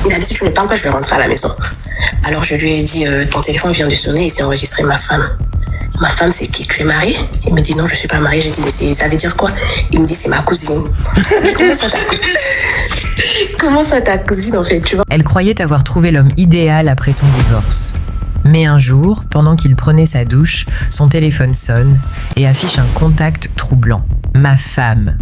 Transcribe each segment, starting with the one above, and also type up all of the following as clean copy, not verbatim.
Il a dit, si tu ne parles pas, je vais rentrer à la maison. Alors je lui ai dit, ton téléphone vient de sonner et c'est enregistré ma femme. Ma femme, c'est qui? Tu es mariée? Il me dit, non, je ne suis pas mariée. J'ai dit, mais ça veut dire quoi? Il me dit, c'est ma cousine. Comment ça, ta cousine? Comment ça, ta cousine, en fait, tu vois? Elle croyait avoir trouvé l'homme idéal après son divorce. Mais un jour, pendant qu'il prenait sa douche, son téléphone sonne et affiche un contact troublant. Ma femme.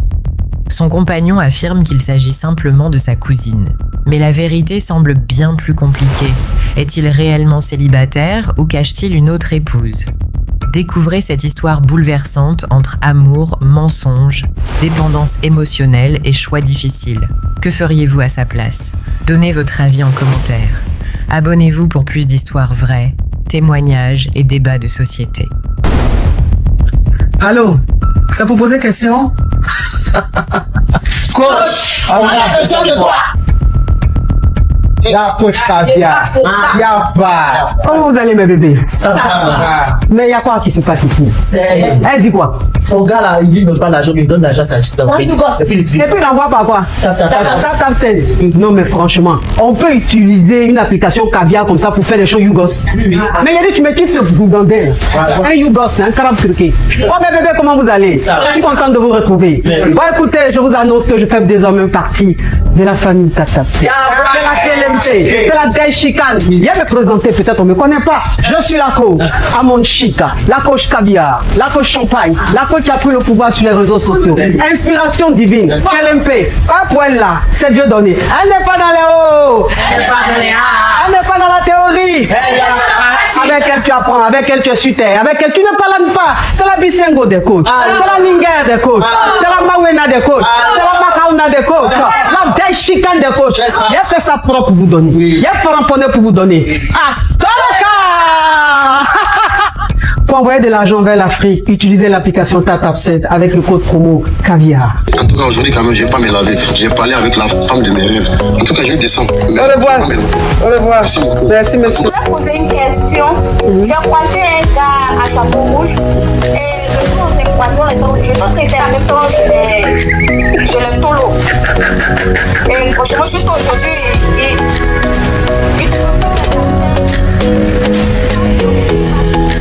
Son compagnon affirme qu'il s'agit simplement de sa cousine. Mais la vérité semble bien plus compliquée. Est-il réellement célibataire ou cache-t-il une autre épouse? Découvrez cette histoire bouleversante entre amour, mensonge, dépendance émotionnelle et choix difficiles. Que feriez-vous à sa place? Donnez votre avis en commentaire. Abonnez-vous pour plus d'histoires vraies, témoignages et débats de société. Allô, ça vous poser question? Coach, on a besoin de quoi? Y'a coach caviar, y'a bar. Comment vous allez mes bébés? Ça va. Mais il y a quoi qui se passe ici? Elle dit quoi? Son gars là, il dit ne pas l'argent, il donne l'argent à sa chute. Et puis il envoie par quoi? Non mais franchement, on peut utiliser une application caviar comme ça pour faire des choses Yougos. Mais il a dit tu me quittes ce boudandel. Un Yougos, un carabe turqué. Oh mes bébés, comment vous allez? Je suis contente de vous retrouver. Bon écoutez, je vous annonce que je fais désormais partie de la famille Tata. C'est la gueule chicane. Viens me présenter, peut-être on ne me connaît pas. Je suis la coach Amon Chica, la coach caviar, la coach champagne, la coach qui a pris le pouvoir sur les réseaux sociaux. Inspiration divine, LMP, pas pour elle là, c'est Dieu donné. Elle n'est pas dans les hauts, elle n'est pas dans la théorie. Avec elle tu apprends, avec elle tu es sur terre, avec elle tu ne parles pas. C'est la Bisengo des coachs, c'est la Lingère des coachs, c'est la Mawena des coachs, c'est la Makauna des coachs, la gueule chicane des coachs. Il a fait ça propre pour vous donner. Il y a pas ramponné pour vous donner. Ah, pour envoyer de l'argent vers l'Afrique, utilisez l'application TapTapSend avec le code promo caviar. En tout cas, aujourd'hui, quand même, je vais pas me laver. J'ai parlé avec la femme de mes rêves. En tout cas, je vais descendre. Au revoir. Au revoir. Merci beaucoup. Merci, monsieur. Je voulais poser une question. J'ai croisé un gars à chapeau rouge et le jour où j'ai croisé, l'autre était en même temps chez le tolo. Et franchement, juste aujourd'hui,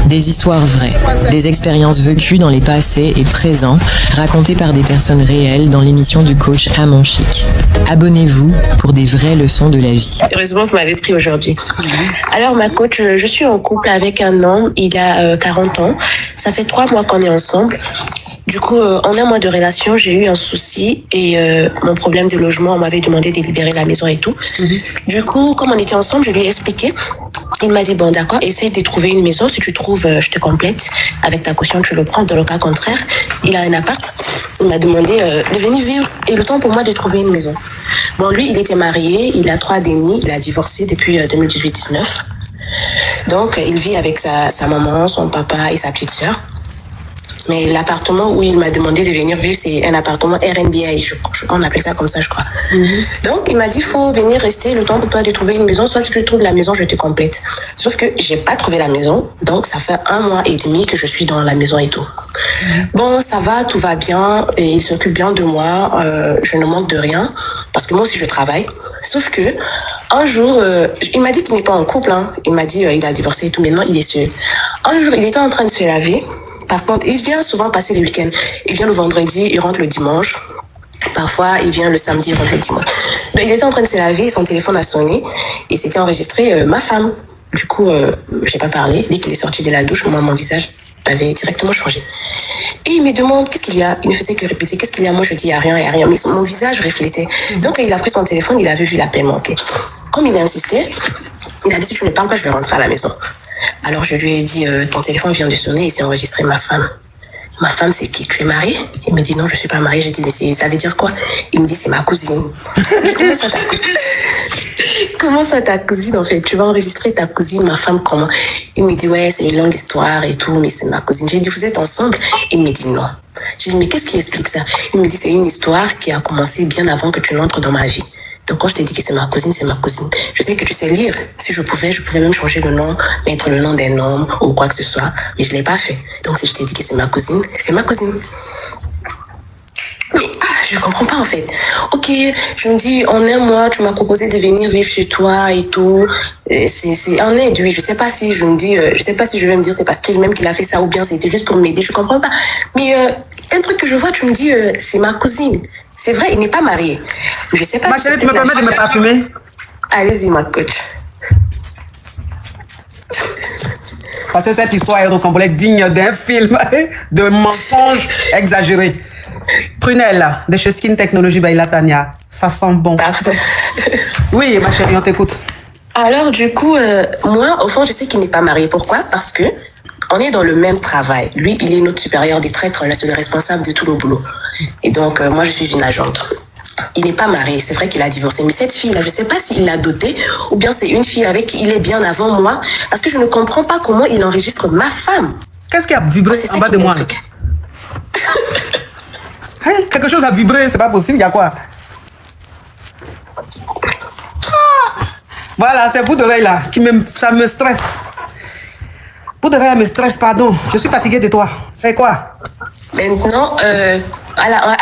Des histoires vraies, des expériences vécues dans les passés et présents, racontées par des personnes réelles dans l'émission du coach Amon Chic. Abonnez-vous pour des vraies leçons de la vie. Heureusement, vous m'avez pris aujourd'hui. Alors, ma coach, je suis en couple avec un homme, il a 40 ans. Ça fait 3 mois qu'on est ensemble. Du coup, en un mois de relation, j'ai eu un souci et mon problème de logement, on m'avait demandé de libérer la maison et tout. Du coup, comme on était ensemble, je lui ai expliqué. Il m'a dit, bon d'accord, essaye de trouver une maison. Si tu trouves, je te complète. Avec ta caution, tu le prends. Dans le cas contraire, il a un appart. Il m'a demandé de venir vivre et le temps pour moi de trouver une maison. Bon, lui, il était marié, il a 3 dénis, il a divorcé depuis 2018-19. Donc, il vit avec sa maman, son papa et sa petite sœur. Mais l'appartement où il m'a demandé de venir vivre, c'est un appartement RNBI, on appelle ça comme ça, je crois. Donc, il m'a dit, faut venir rester le temps pour toi de trouver une maison. Soit si tu trouves la maison, je te complète. Sauf que j'ai pas trouvé la maison. Donc, ça fait 1 mois et demi que je suis dans la maison et tout. Bon, ça va, tout va bien. Et il s'occupe bien de moi. Je ne manque de rien. Parce que moi aussi, je travaille. Sauf que, un jour, il m'a dit qu'il n'est pas en couple. Hein. Il m'a dit il a divorcé et tout. Maintenant, il est seul. Un jour, il était en train de se laver. Par contre, il vient souvent passer les week-ends. Il vient le vendredi, il rentre le dimanche. Parfois, il vient le samedi, il rentre le dimanche. Donc, il était en train de se laver, son téléphone a sonné et c'était enregistré ma femme. Du coup, j'ai pas parlé. Dès qu'il est sorti de la douche, moi, mon visage avait directement changé. Et il me demande qu'est-ce qu'il y a. Il ne faisait que répéter qu'est-ce qu'il y a. Moi, je dis il y a rien, il y a rien. Mais mon visage reflétait. Donc, il a pris son téléphone, il avait vu l'appel manqué. Comme il a insisté, il a dit si tu ne parles pas, je vais rentrer à la maison. Alors je lui ai dit, ton téléphone vient de sonner et c'est enregistré ma femme. Ma femme, c'est qui? Tu es mariée? Il me dit non, je suis pas mariée. J'ai dit mais ça veut dire quoi? Il me dit c'est ma cousine. Comment ça ta cousine? Comment ça ta cousine en fait? Tu vas enregistrer ta cousine, ma femme comment? Il me dit ouais, c'est une longue histoire et tout, mais c'est ma cousine. J'ai dit vous êtes ensemble? Il me dit non. J'ai dit mais qu'est-ce qui explique ça? Il me dit c'est une histoire qui a commencé bien avant que tu n'entres dans ma vie. Donc quand je t'ai dit que c'est ma cousine, c'est ma cousine. Je sais que tu sais lire. Si je pouvais même changer le nom, mettre le nom d'un homme ou quoi que ce soit. Mais je l'ai pas fait. Donc si je t'ai dit que c'est ma cousine, c'est ma cousine. Mais je Je comprends pas en fait. Ok, je me dis, en un mois, tu m'as proposé de venir vivre chez toi et tout. C'est en aide, oui. Je sais pas si je me dis, je sais pas si je vais me dire c'est parce qu'il même qu'il a fait ça ou bien c'était juste pour m'aider. Je comprends pas. Mais un truc que je vois, tu me dis, c'est ma cousine. C'est vrai, il n'est pas marié. Je sais pas. Ma chérie, tu me permets de me parfumer? Allez-y, ma coach. Parce que cette histoire est rocambolesque, digne d'un film de mensonges exagérés. Prunelle, de chez Skin Technology by Latania. Ça sent bon. Parfait. Oui, ma chérie, on t'écoute. Alors, du coup, moi, au fond, je sais qu'il n'est pas marié. Pourquoi? Parce que on est dans le même travail. Lui, il est notre supérieur des traîtres. Là, c'est le responsable de tout le boulot. Et donc, moi, je suis une agente. Il n'est pas marié, c'est vrai qu'il a divorcé. Mais cette fille-là, je ne sais pas s'il l'a dotée ou bien c'est une fille avec qui il est bien avant moi. Parce que je ne comprends pas comment il enregistre ma femme. Qu'est-ce qui a vibré en bas de moi? Hein? Quelque chose a vibré, c'est pas possible, il y a quoi? Voilà, c'est bout d'oreille là, ça me stresse. Bout d'oreille me stresse, pardon. Je suis fatiguée de toi. C'est quoi? Maintenant,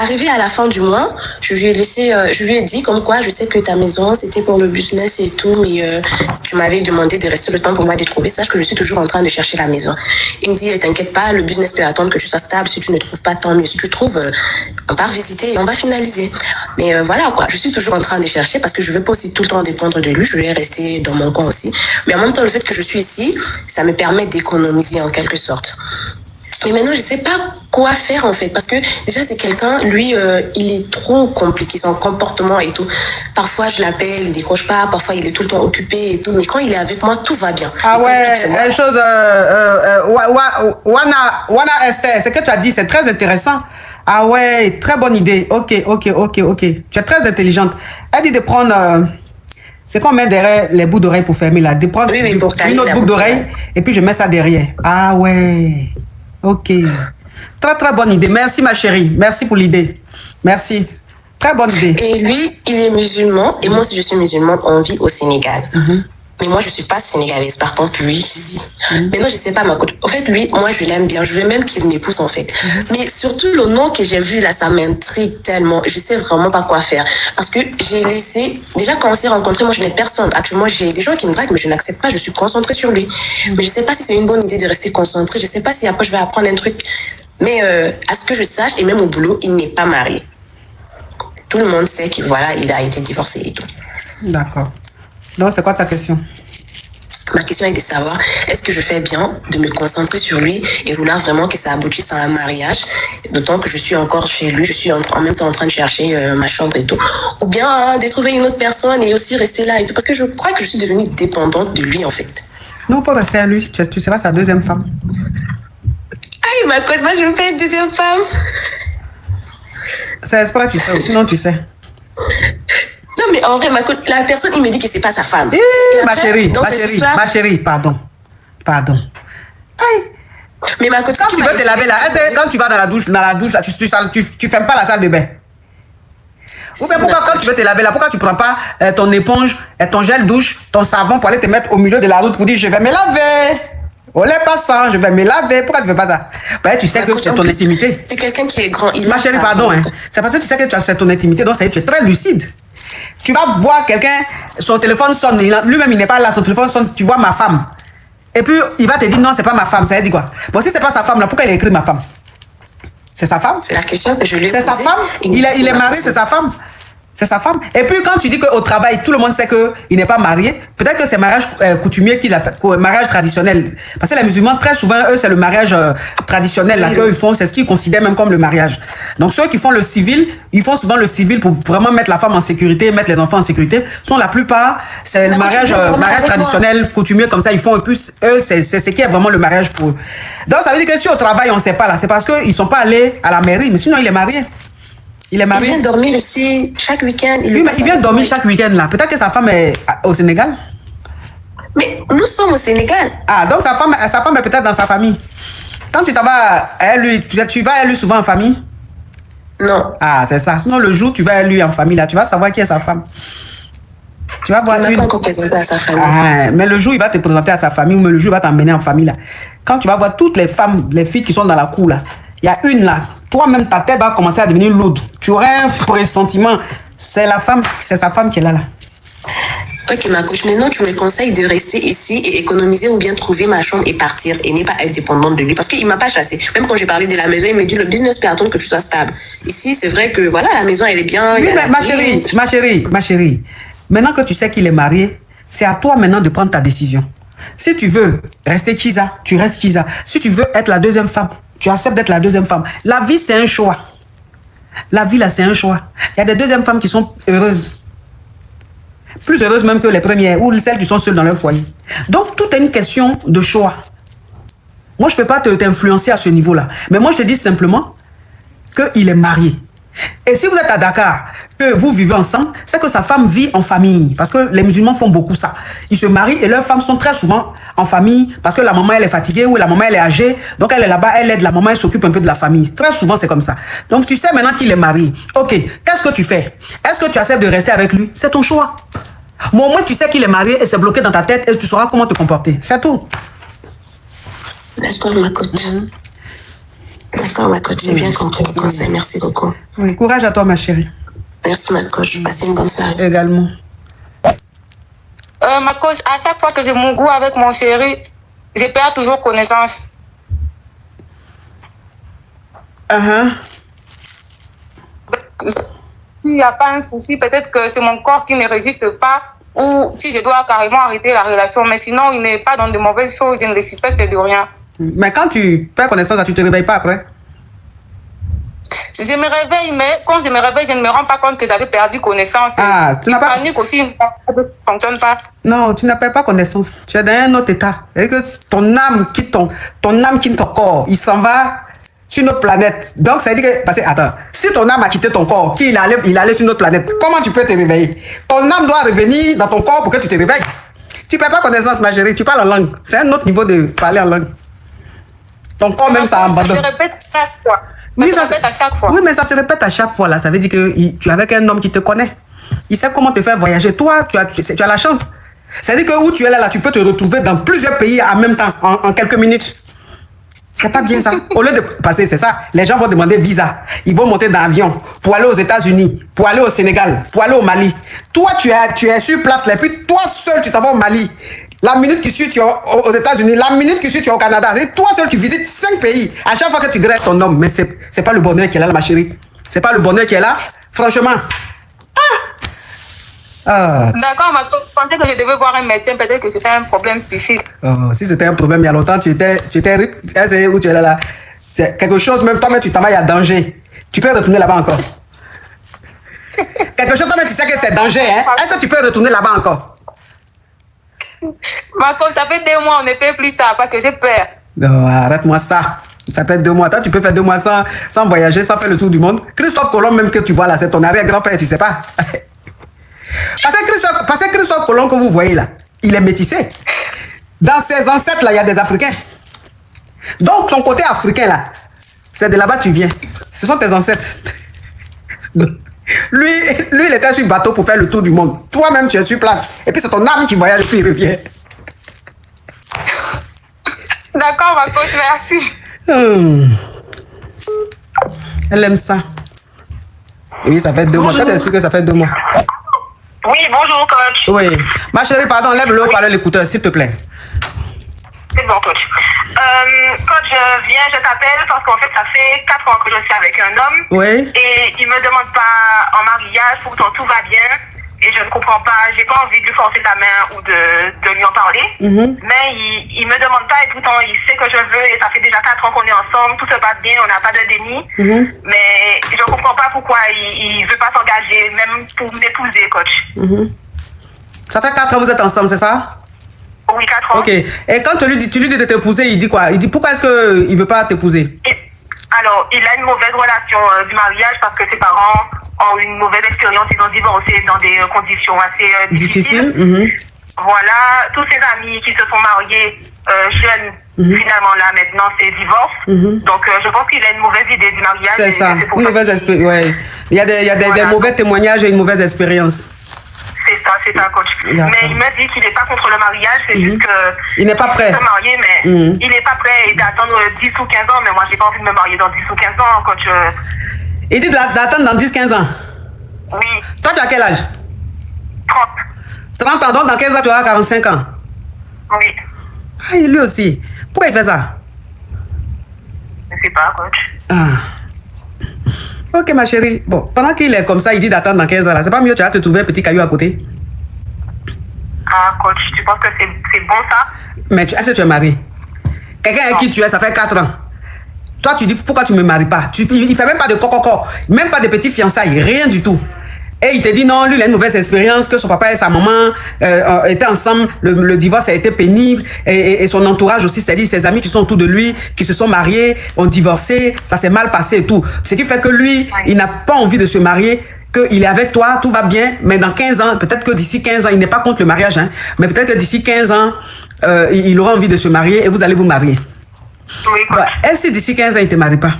arrivé à la fin du mois, je lui ai dit comme quoi je sais que ta maison c'était pour le business et tout, mais tu m'avais demandé de rester le temps pour moi de trouver. Sache que je suis toujours en train de chercher la maison. Il me dit t'inquiète pas, le business peut attendre que tu sois stable. Si tu ne trouves pas, tant mieux. Si tu trouves, on part visiter et on va finaliser. Mais voilà quoi, je suis toujours en train de chercher parce que je veux pas aussi tout le temps dépendre de lui. Je vais rester dans mon coin aussi. Mais en même temps, le fait que je suis ici, ça me permet d'économiser en quelque sorte. Mais maintenant, je sais pas quoi faire en fait, parce que déjà c'est quelqu'un, lui, il est trop compliqué, son comportement et tout. Parfois je l'appelle, il décroche pas, parfois il est tout le temps occupé et tout, mais quand il est avec moi, tout va bien. Ah ouais, une chose, Wana Esther, ce que tu as dit, c'est très intéressant. Ah ouais, très bonne idée. Ok. Tu es très intelligente. Elle dit de prendre... c'est qu'on met derrière les bouts d'oreilles pour fermer là. De prendre une autre boucle d'oreille et puis je mets ça derrière. Ah ouais. Ok. Très bonne idée. Merci ma chérie. Merci pour l'idée. Merci. Très bonne idée. Et lui, il est musulman et moi aussi je suis musulmane. On vit au Sénégal. Mais moi je suis pas sénégalaise. Par contre lui, si. Maintenant je sais pas ma côte. En fait lui, moi je l'aime bien. Je veux même qu'il m'épouse en fait. Mais surtout le nom que j'ai vu là, ça m'intrigue tellement. Je sais vraiment pas quoi faire parce que j'ai laissé. Déjà quand on s'est rencontrés, moi je n'ai personne. Actuellement j'ai des gens qui me draguent, mais je n'accepte pas. Je suis concentrée sur lui. Mais je sais pas si c'est une bonne idée de rester concentrée. Je sais pas si après je vais apprendre un truc. Mais à ce que je sache et même au boulot, il n'est pas marié. Tout le monde sait qu'il voilà, il a été divorcé et tout. D'accord. Donc c'est quoi ta question? Ma question est de savoir, est-ce que je fais bien de me concentrer sur lui et vouloir vraiment que ça aboutisse à un mariage, d'autant que je suis encore chez lui, je suis en même temps en train de chercher ma chambre et tout, ou bien de trouver une autre personne et aussi rester là et tout, parce que je crois que je suis devenue dépendante de lui en fait. Non, faut rester à lui, tu seras sa deuxième femme. Aïe, ma cote, moi je me fais une deuxième femme. C'est espoir que tu sais, sinon tu sais. Non mais en vrai, la personne, il me dit que c'est pas sa femme. Ma chérie, pardon. Aïe. Mais ma copine, quand tu veux te laver là, quand tu vas dans la douche là, tu fermes pas la salle de bain. Ou bien pourquoi quand tu veux te laver là, pourquoi tu prends pas ton éponge, ton gel douche, ton savon pour aller te mettre au milieu de la route pour dire je vais me laver. On n'est pas sans, je vais me laver. Pourquoi tu ne fais pas ça? Ben, tu sais que c'est ton intimité. C'est quelqu'un qui est grand. Ma chérie, pardon. C'est parce que tu sais que c'est ton intimité, donc ça y est, tu es très lucide. Tu vas voir quelqu'un, son téléphone sonne, lui-même il n'est pas là, son téléphone sonne, tu vois ma femme. Et puis il va te dire non, c'est pas ma femme, ça veut dire quoi? Bon, si c'est pas sa femme là, pourquoi il a écrit ma femme? C'est sa femme? C'est la question que je lui ai posée. C'est sa femme? Il est marié, c'est sa femme? C'est sa femme. Et puis quand tu dis qu'au travail, tout le monde sait qu'il n'est pas marié, peut-être que c'est mariage coutumier qu'il a fait, mariage traditionnel. Parce que les musulmans, très souvent, eux, c'est le mariage traditionnel là qu'eux ils font, c'est ce qu'ils considèrent même comme le mariage. Donc ceux qui font le civil, ils font souvent le civil pour vraiment mettre la femme en sécurité, mettre les enfants en sécurité. Sinon, la plupart, c'est le mariage traditionnel, coutumier comme ça, ils font. Et puis eux, c'est ce qui est vraiment le mariage pour eux. Donc ça veut dire que si au travail, on ne sait pas là, c'est parce qu'ils ne sont pas allés à la mairie, mais sinon il est marié. Il est marié. Il vient dormir ici chaque week-end. Il vient dormir chaque week-end là. Peut-être que sa femme est au Sénégal. Mais nous sommes au Sénégal. Ah, donc sa femme est peut-être dans sa famille. Quand tu t'en vas à lui, tu vas à lui souvent en famille? Non. Ah, c'est ça. Sinon, le jour où tu vas à lui en famille là, tu vas savoir qui est sa femme. Tu vas voir il m'a pas encore présenté à sa famille. Ah, mais le jour où il va te présenter à sa famille ou le jour où il va t'emmener en famille là, quand tu vas voir toutes les femmes, les filles qui sont dans la cour là, il y a une là toi-même, ta tête va commencer à devenir lourde. Tu aurais un pressentiment. C'est sa femme qui est là. Ok, ma coach, maintenant tu me conseilles de rester ici et économiser ou bien trouver ma chambre et partir et ne pas être dépendante de lui parce qu'il m'a pas chassé. Même quand j'ai parlé de la maison, il me dit le business peut attendre que tu sois stable. Ici, c'est vrai que voilà, la maison elle est bien. Oui, mais ma chérie, maintenant que tu sais qu'il est marié, c'est à toi maintenant de prendre ta décision. Si tu veux rester Kisa, tu restes Kisa. Si tu veux être la deuxième femme, tu acceptes d'être la deuxième femme. La vie, c'est un choix. La vie, là, c'est un choix. Il y a des deuxièmes femmes qui sont heureuses. Plus heureuses même que les premières, ou celles qui sont seules dans leur foyer. Donc, tout est une question de choix. Moi, je ne peux pas t'influencer à ce niveau-là. Mais moi, je te dis simplement qu'il est marié. Et si vous êtes à Dakar, que vous vivez ensemble, c'est que sa femme vit en famille. Parce que les musulmans font beaucoup ça. Ils se marient et leurs femmes sont très souvent en famille parce que la maman, elle est fatiguée ou la maman, elle est âgée. Donc, elle est là-bas, elle aide la maman, elle s'occupe un peu de la famille. Très souvent, c'est comme ça. Donc, tu sais maintenant qu'il est marié. Ok, qu'est-ce que tu fais? Est-ce que tu acceptes de rester avec lui? C'est ton choix. Mais au moins, tu sais qu'il est marié et c'est bloqué dans ta tête et tu sauras comment te comporter. C'est tout. D'accord, ma coach. D'accord, ma coach. J'ai bien compris vos conseils. Merci beaucoup. Oui, courage à toi, ma chérie. Merci, ma coach. Passez une bonne soirée. Également. Ma coach, à chaque fois que je m'engoue avec mon chéri, je perds toujours connaissance. S'il n'y a pas un souci, peut-être que c'est mon corps qui ne résiste pas ou si je dois carrément arrêter la relation. Mais sinon, il n'est pas dans de mauvaises choses, je ne le suspecte de rien. Mais quand tu perds connaissance, tu ne te réveilles pas après? Je me réveille, mais quand je me réveille, je ne me rends pas compte que j'avais perdu connaissance. Ah, tu n'as pas... panique aussi, ça ne fonctionne pas. Non, tu n'as pas connaissance. Tu es dans un autre état. Et que ton âme quitte ton corps. Il s'en va sur une autre planète. Donc, ça veut dire que... Parce que, attends, si ton âme a quitté ton corps, il allait sur une autre planète, comment tu peux te réveiller? Ton âme doit revenir dans ton corps pour que tu te réveilles. Tu ne perds pas connaissance, ma chérie. Tu parles en langue. C'est un autre niveau de parler en langue. Ton corps même, ça abandonne. Ça se répète chaque fois. Oui, ça se répète à chaque fois. Oui, mais ça se répète à chaque fois. Là. Ça veut dire que tu es avec un homme qui te connaît. Il sait comment te faire voyager. Toi, tu as la chance. Ça veut dire que où tu es là, tu peux te retrouver dans plusieurs pays en même temps, en quelques minutes. C'est pas bien ça. Au lieu de passer, c'est ça. Les gens vont demander visa. Ils vont monter dans l'avion pour aller aux États-Unis, pour aller au Sénégal, pour aller au Mali. Toi, tu es sur place là. Et puis toi seul, tu t'en vas au Mali. La minute qui suit, tu es aux États-Unis. La minute qui suit, tu es au Canada. Et toi seul, tu visites 5 pays. À chaque fois que tu grèves ton homme, mais c'est pas le bonheur qui est là, ma chérie. C'est pas le bonheur qui est là. Franchement. D'accord, mais je pensais que je devais voir un médecin. Peut-être que c'était un problème psychique. Oh, si c'était un problème il y a longtemps, tu étais c'est où tu es là. C'est quelque chose, même toi, mais tu t'en vas, il y a danger. Tu peux retourner là-bas encore. Quelque chose, toi, mais tu sais que c'est danger. Hein? Est-ce que tu peux retourner là-bas encore? Marco, ça fait 2 mois, on ne fait plus ça, parce que j'ai peur. Non, arrête-moi ça. Ça fait 2 mois. Toi, tu peux faire 2 mois sans voyager, sans faire le tour du monde. Christophe Colomb, même que tu vois là, c'est ton arrière-grand-père, tu sais pas. Parce que Christophe Colomb que vous voyez là, il est métissé. Dans ses ancêtres là, il y a des Africains. Donc, son côté africain là, c'est de là-bas que tu viens. Ce sont tes ancêtres. Lui, il était sur le bateau pour faire le tour du monde. Toi-même, tu es sur place. Et puis, c'est ton âme qui voyage et puis il revient. D'accord, ma coach, merci. Elle aime ça. Oui, ça fait 2 mois. Toi, t'es sûr que ça fait 2 mois? Oui, bonjour, coach. Oui. Ma chérie, pardon, lève le haut-parleur l'écouteur, s'il te plaît. C'est bon, coach. Coach, je t'appelle parce qu'en fait, ça fait 4 ans que je suis avec un homme. Oui. Et il me demande pas en mariage, pourtant tout va bien. Et je ne comprends pas, j'ai pas envie de lui forcer la main ou de lui en parler. Mais il me demande pas et pourtant il sait que je veux et ça fait déjà 4 ans qu'on est ensemble, tout se passe bien, on n'a pas de déni. Mais je comprends pas pourquoi il veut pas s'engager, même pour m'épouser, coach. Ça fait 4 ans que vous êtes ensemble, c'est ça? Oui, 4 ans. Ok. Et quand tu lui dis de t'épouser, il dit quoi? Il dit pourquoi est-ce qu'il veut pas t'épouser? Alors, il a une mauvaise relation du mariage parce que ses parents ont une mauvaise expérience, ils ont divorcé dans des conditions assez difficiles. Voilà, tous ses amis qui se sont mariés jeunes, finalement là maintenant c'est divorce. Donc je pense qu'il a une mauvaise idée du mariage. C'est ça, une mauvaise expérience. Ouais. Il y a des mauvais témoignages et une mauvaise expérience. C'est ça, coach. D'accord. Mais il m'a dit qu'il n'est pas contre le mariage, c'est juste que... Il n'est pas prêt. Il se marier, mais il n'est pas prêt d'attendre 10 ou 15 ans, mais moi, j'ai pas envie de me marier dans 10 ou 15 ans, coach. Il dit d'attendre dans 10-15 ans. Oui. Toi, tu as quel âge? 30. 30 ans, donc dans 15 ans, tu auras 45 ans. Oui. Ah, lui aussi. Pourquoi il fait ça? Je sais pas, coach. Ah. Ok, ma chérie. Bon, pendant qu'il est comme ça, il dit d'attendre dans 15 ans, là. C'est pas mieux, tu vas te trouver un petit caillou à côté. Ah, coach, tu penses que c'est bon, ça? Mais est-ce que tu es marié? Quelqu'un avec qui tu es, ça fait 4 ans. Toi, tu dis, pourquoi tu ne me maries pas? Il ne fait même pas de coco, même pas de petits fiançailles, rien du tout. Et il te dit non, lui, il a une mauvaise expérience, que son papa et sa maman étaient ensemble, le divorce a été pénible, et son entourage aussi, c'est-à-dire ses amis qui sont autour de lui, qui se sont mariés, ont divorcé, ça s'est mal passé et tout. Ce qui fait que lui, il n'a pas envie de se marier, qu'il est avec toi, tout va bien, mais dans 15 ans, peut-être que d'ici 15 ans, il n'est pas contre le mariage, hein, mais peut-être que d'ici 15 ans, il aura envie de se marier et vous allez vous marier. Oui, coach. Est-ce que d'ici 15 ans, il ne te marie pas?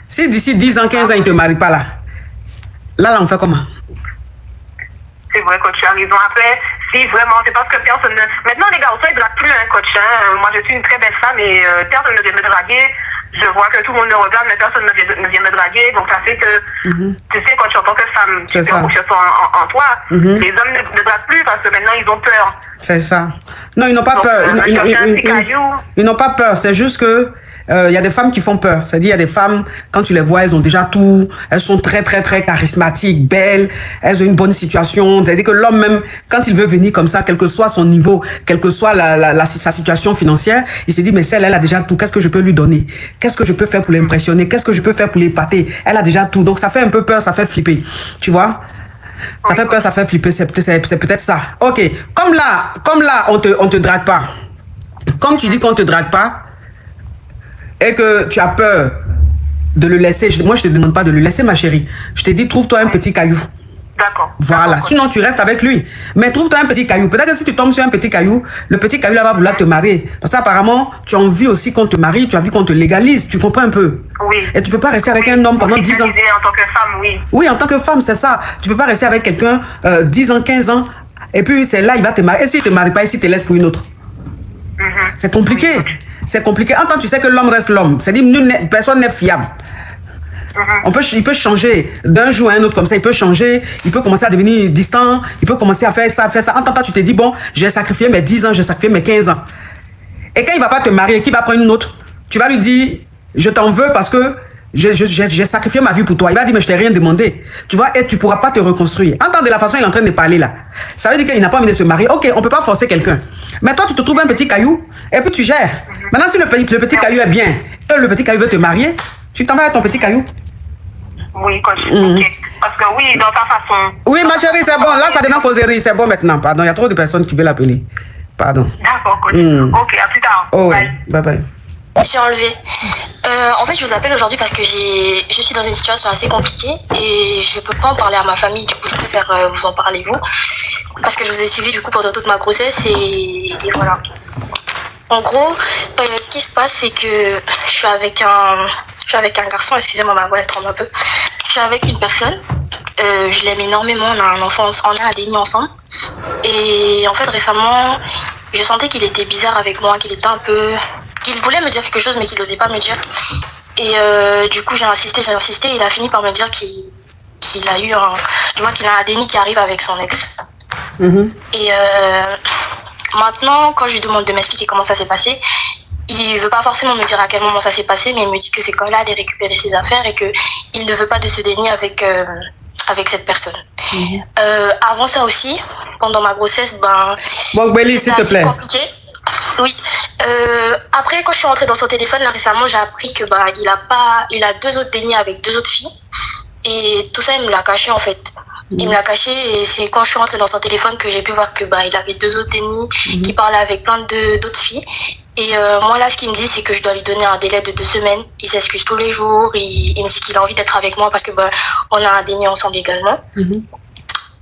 Si d'ici 10 ans, 15 ans, il ne te marie pas là, on fait comment? C'est vrai, coach, tu as raison. Après, si vraiment, c'est parce que personne ne... Maintenant, les garçons, ils ne draguent plus, hein, coach. Hein. Moi, je suis une très belle femme et personne ne vient me draguer. Je vois que tout le monde me regarde, mais personne ne vient me draguer. Donc, ça fait que, tu sais, quand tu entends que femme, tu fais confiance en toi. Les hommes ne draguent plus parce que maintenant, ils ont peur. C'est ça. Non, ils n'ont pas Donc, peur. Ils n'ont pas peur. C'est juste que il y a des femmes qui font peur. C'est-à-dire, il y a des femmes, quand tu les vois, elles ont déjà tout. Elles sont très, très, très charismatiques, belles. Elles ont une bonne situation. C'est-à-dire que l'homme même, quand il veut venir comme ça, quel que soit son niveau, quelle que soit sa situation financière, il se dit, mais celle, elle a déjà tout. Qu'est-ce que je peux lui donner? Qu'est-ce que je peux faire pour l'impressionner? Qu'est-ce que je peux faire pour l'épater? Elle a déjà tout. Donc, ça fait un peu peur, ça fait flipper. Tu vois? Ça fait peur, ça fait flipper. C'est peut-être ça. Ok. Comme là, on te drague pas. Comme tu dis qu'on te drague pas, et que tu as peur de le laisser, moi je te demande pas de le laisser, ma chérie. Je te dis, trouve-toi un petit caillou. D'accord. Voilà. Sinon, tu restes avec lui. Mais trouve-toi un petit caillou. Peut-être que si tu tombes sur un petit caillou, le petit caillou là va vouloir te marier. Parce qu'apparemment, tu as envie aussi qu'on te marie, tu as envie qu'on te légalise. Tu comprends un peu? Oui. Et tu peux pas rester avec un homme pendant 10 ans. En tant que femme, oui. Oui, en tant que femme, c'est ça. Tu peux pas rester avec quelqu'un 10 ans, 15 ans. Et puis, c'est là, il va te marier. Et s'il te marie pas, et s'il te laisse pour une autre? C'est compliqué. C'est compliqué. En tant que tu sais que l'homme reste l'homme. C'est-à-dire, personne n'est fiable. Il peut changer d'un jour à un autre comme ça. Il peut changer. Il peut commencer à devenir distant. Il peut commencer à faire ça, faire ça. En tant que tu te dis, bon, j'ai sacrifié mes 10 ans, j'ai sacrifié mes 15 ans. Et quand il ne va pas te marier, qu'il va prendre une autre, tu vas lui dire, je t'en veux parce que j'ai sacrifié ma vie pour toi. Il va dire, mais je t'ai rien demandé. Tu vois, et tu ne pourras pas te reconstruire. Entends de la façon il est en train de parler là. Ça veut dire qu'il n'a pas envie de se marier. Ok, on ne peut pas forcer quelqu'un. Mais toi, tu te trouves un petit caillou et puis tu gères. Maintenant, si le petit caillou est bien et le petit caillou veut te marier, tu t'en vas avec ton petit caillou. Oui, coach. Ok. Parce que oui, dans ta façon. Oui, ma chérie, c'est bon. Là, ça devient causerie. C'est bon maintenant. Pardon, il y a trop de personnes qui veulent l'appeler. Pardon. D'accord, coach. Ok, à plus tard. Oh, bye. Bye bye. J'ai enlevé. En fait, je vous appelle aujourd'hui parce que je suis dans une situation assez compliquée et je peux pas en parler à ma famille. Du coup, je préfère vous en parler vous. Parce que je vous ai suivi du coup pendant toute ma grossesse et voilà. En gros, ce qui se passe, c'est que je suis avec un garçon, excusez-moi, ma voix elle tremble un peu. Je suis avec une personne, je l'aime énormément, on a un enfant, on a un déni ensemble. Et en fait, récemment, je sentais qu'il était bizarre avec moi, qu'il voulait me dire quelque chose, mais qu'il n'osait pas me dire. Et du coup, j'ai insisté, il a fini par me dire qu'il a eu qu'il a un déni qui arrive avec son ex. Et maintenant, quand je lui demande de m'expliquer comment ça s'est passé, il ne veut pas forcément me dire à quel moment ça s'est passé, mais il me dit que c'est quand il allait récupérer ses affaires et qu'il ne veut pas de ce déni avec cette personne. Avant ça aussi, pendant ma grossesse, bon, Béli, s'il te plaît. Compliqué. Oui. Après, quand je suis rentrée dans son téléphone, là récemment, j'ai appris que il a 2 autres dénis avec 2 autres filles. Et tout ça, il me l'a caché en fait. Il me l'a caché et c'est quand je suis rentrée dans son téléphone que j'ai pu voir que il avait 2 autres dénis qui parlaient avec plein d'autres filles. Et moi là, ce qu'il me dit, c'est que je dois lui donner un délai de 2 semaines. Il s'excuse tous les jours. Il me dit qu'il a envie d'être avec moi parce que on a un déni ensemble également.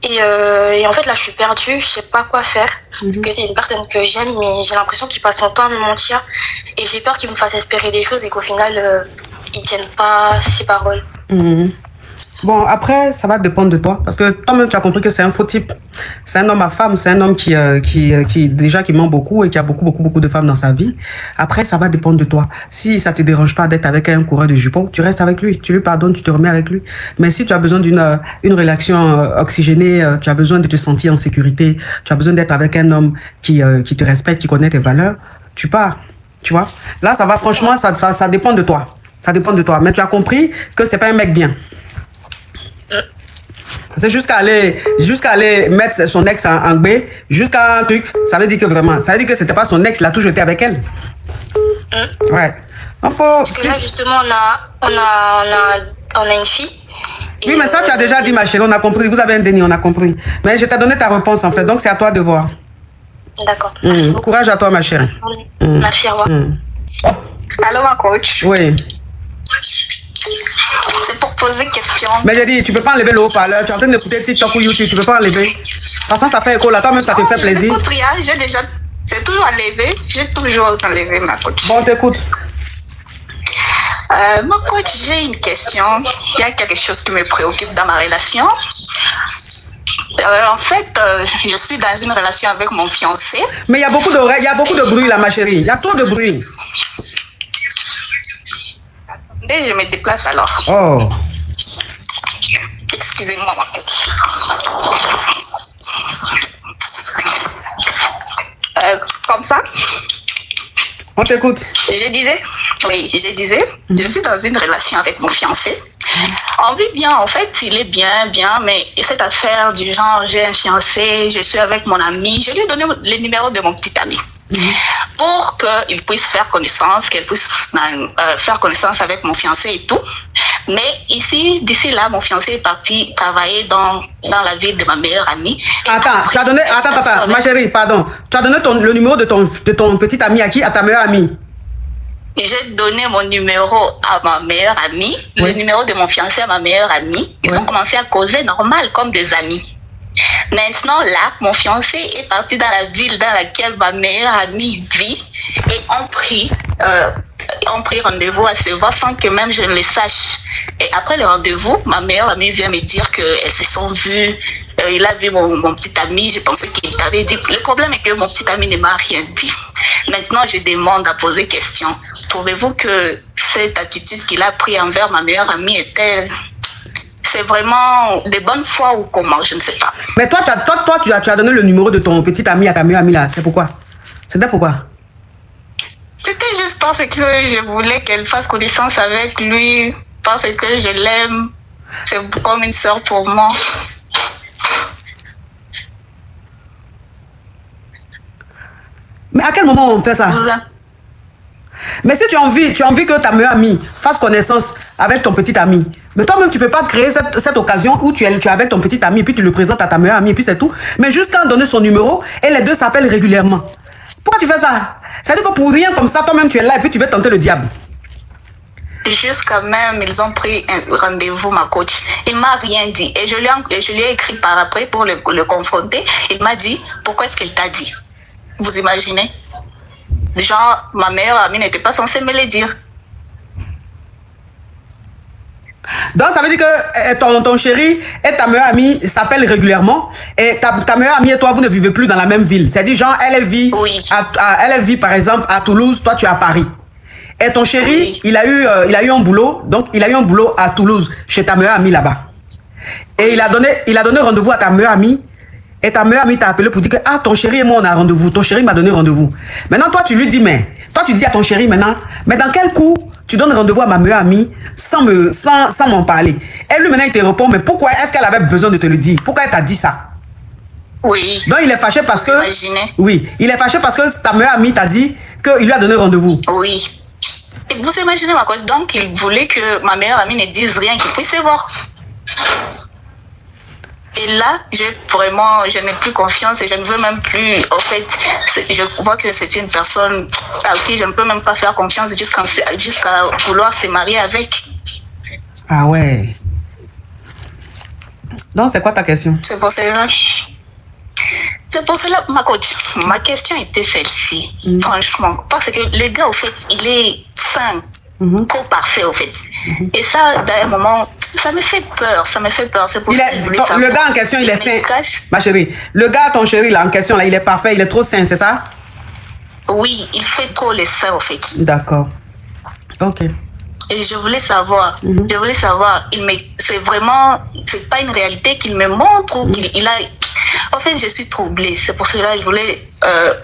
Et en fait là, je suis perdue. Je sais pas quoi faire. Parce que c'est une personne que j'aime, mais j'ai l'impression qu'il passe son temps à me mentir. Et j'ai peur qu'il me fasse espérer des choses et qu'au final, il tienne pas ses paroles. Bon, après, ça va dépendre de toi. Parce que toi-même, tu as compris que c'est un faux type. C'est un homme à femme. C'est un homme qui ment beaucoup et qui a beaucoup de femmes dans sa vie. Après, ça va dépendre de toi. Si ça te dérange pas d'être avec un coureur de jupons, tu restes avec lui. Tu lui pardonnes, tu te remets avec lui. Mais si tu as besoin d'une relation oxygénée, tu as besoin de te sentir en sécurité, tu as besoin d'être avec un homme qui te respecte, qui connaît tes valeurs, tu pars. Tu vois? Là, ça va, franchement, ça dépend de toi. Ça dépend de toi. Mais tu as compris que c'est pas un mec bien. C'est jusqu'à aller mettre son ex en B, jusqu'à un truc, ça veut dire que vraiment, ça veut dire que c'était pas son ex, il a toujours été avec elle. Ouais. Parce que là, justement, on a une fille. Oui, mais ça, tu as déjà dit, ma chérie, on a compris. Vous avez un déni, on a compris. Mais je t'ai donné ta réponse, en fait, donc c'est à toi de voir. D'accord. Courage à toi, ma chérie. Merci, au revoir. Allô, ma coach? Oui. C'est pour poser question. Mais j'ai dit, tu peux pas enlever le haut-parleur. Tu es en train d'écouter TikTok ou YouTube, tu peux pas enlever. De toute façon, ça fait écho là. Toi-même, ça te fait plaisir. J'ai toujours enlevé, ma coach. Bon, t'écoute. Ma coach, j'ai une question. Il y a quelque chose qui me préoccupe dans ma relation. En fait, je suis dans une relation avec mon fiancé. Mais il y a beaucoup de bruit là, ma chérie. Il y a trop de bruit. Et je me déplace alors. Oh. Excusez-moi, ma coach. Comme ça. On t'écoute. Je disais, je suis dans une relation avec mon fiancé. On vit bien, en fait, il est bien, mais cette affaire du genre, j'ai un fiancé, je suis avec mon ami, je lui ai donné le numéro de mon petit ami. Pour qu'il puisse faire connaissance, qu'elle puisse faire connaissance avec mon fiancé et tout. Mais d'ici là, mon fiancé est parti travailler dans la ville de ma meilleure amie. Attends, ma chérie, pardon. Tu as donné le numéro de ton petit ami à qui? À ta meilleure amie? J'ai donné mon numéro à ma meilleure amie, le numéro de mon fiancé à ma meilleure amie. Ils ont commencé à causer normal, comme des amis. Maintenant, là, mon fiancé est parti dans la ville dans laquelle ma meilleure amie vit et ont pris rendez-vous à se voir sans que même je ne le sache. Et après le rendez-vous, ma meilleure amie vient me dire qu'elles se sont vues. Il a vu mon petit ami, je pensais qu'il t'avait dit. Le problème est que mon petit ami ne m'a rien dit. Maintenant, je demande à poser question. Trouvez-vous que cette attitude qu'il a prise envers ma meilleure amie c'est vraiment de bonne foi ou comment? Je ne sais pas. Mais toi, tu as donné le numéro de ton petit ami à ta meilleure amie là. C'est pourquoi? C'était pourquoi? C'était juste parce que je voulais qu'elle fasse connaissance avec lui, parce que je l'aime. C'est comme une sœur pour moi. Mais à quel moment on fait ça? Mais si tu as envie que ta meilleure amie fasse connaissance avec ton petit ami, mais toi-même, tu ne peux pas créer cette occasion où tu es avec ton petit ami, puis tu le présentes à ta meilleure amie, puis c'est tout. Mais jusqu'à donner son numéro, et les deux s'appellent régulièrement. Pourquoi tu fais ça? C'est-à-dire que pour rien comme ça, toi-même, tu es là et puis tu veux tenter le diable. Jusqu'à même, ils ont pris un rendez-vous, ma coach. Il ne m'a rien dit. Et je lui ai écrit par après pour le confronter. Il m'a dit, pourquoi est-ce qu'il t'a dit? Vous imaginez? Genre, ma meilleure amie n'était pas censée me le dire. Donc, ça veut dire que ton chéri et ta meilleure amie s'appellent régulièrement. Et ta meilleure amie et toi, vous ne vivez plus dans la même ville. C'est-à-dire, genre, elle vit, par exemple, à Toulouse, toi, tu es à Paris. Et ton chéri, il a eu un boulot. Donc, il a eu un boulot à Toulouse, chez ta meilleure amie là-bas. Et il a donné rendez-vous à ta meilleure amie. Et ta meilleure amie t'a appelé pour dire que ton chéri et moi on a rendez-vous. Ton chéri m'a donné rendez-vous. Maintenant toi tu lui dis toi tu dis à ton chéri maintenant, mais dans quel coup tu donnes rendez-vous à ma meilleure amie sans m'en parler? Et lui maintenant il te répond, mais pourquoi est-ce qu'elle avait besoin de te le dire? Pourquoi elle t'a dit ça? Oui. Donc il est fâché parce que... Oui, il est fâché parce que ta meilleure amie t'a dit qu'il lui a donné rendez-vous. Oui. Et vous imaginez ma cause, donc il voulait que ma meilleure amie ne dise rien, qu'il puisse se voir. Et là, je n'ai plus confiance et je ne veux même plus, en fait, je vois que c'est une personne à qui je ne peux même pas faire confiance jusqu'à vouloir se marier avec. Ah ouais. Donc, c'est quoi ta question? C'est pour cela, ma coach, ma question était celle-ci, franchement, parce que le gars, au fait, il est sain. Trop parfait, au fait. Et ça, d'un moment, ça me fait peur. Ça me fait peur. C'est pour ça que je voulais savoir. Le gars en question, il est sain. Cache. Ma chérie, le gars, ton chéri, là, en question, là, il est parfait, il est trop sain, c'est ça? Oui, il fait trop les seins, au fait. D'accord. Ok. Et je voulais savoir, c'est vraiment, c'est pas une réalité qu'il me montre ou qu'il a. En fait, je suis troublée. C'est pour cela que je voulais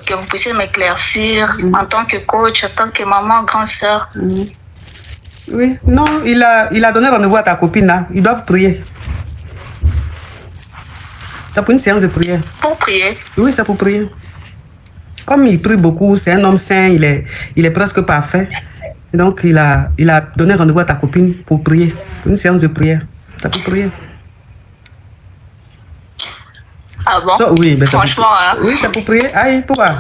que vous puissiez m'éclaircir en tant que coach, en tant que maman, grande sœur. Oui, non, il a donné rendez-vous à ta copine là. Ils doivent prier. C'est pour une séance de prière. Pour prier? Oui, c'est pour prier. Comme il prie beaucoup, c'est un homme saint, il est presque parfait. Donc, il a donné rendez-vous à ta copine pour prier. Pour une séance de prière. C'est pour prier. Ah bon? Ça, oui, franchement, oui, c'est pour prier. Aïe, pourquoi?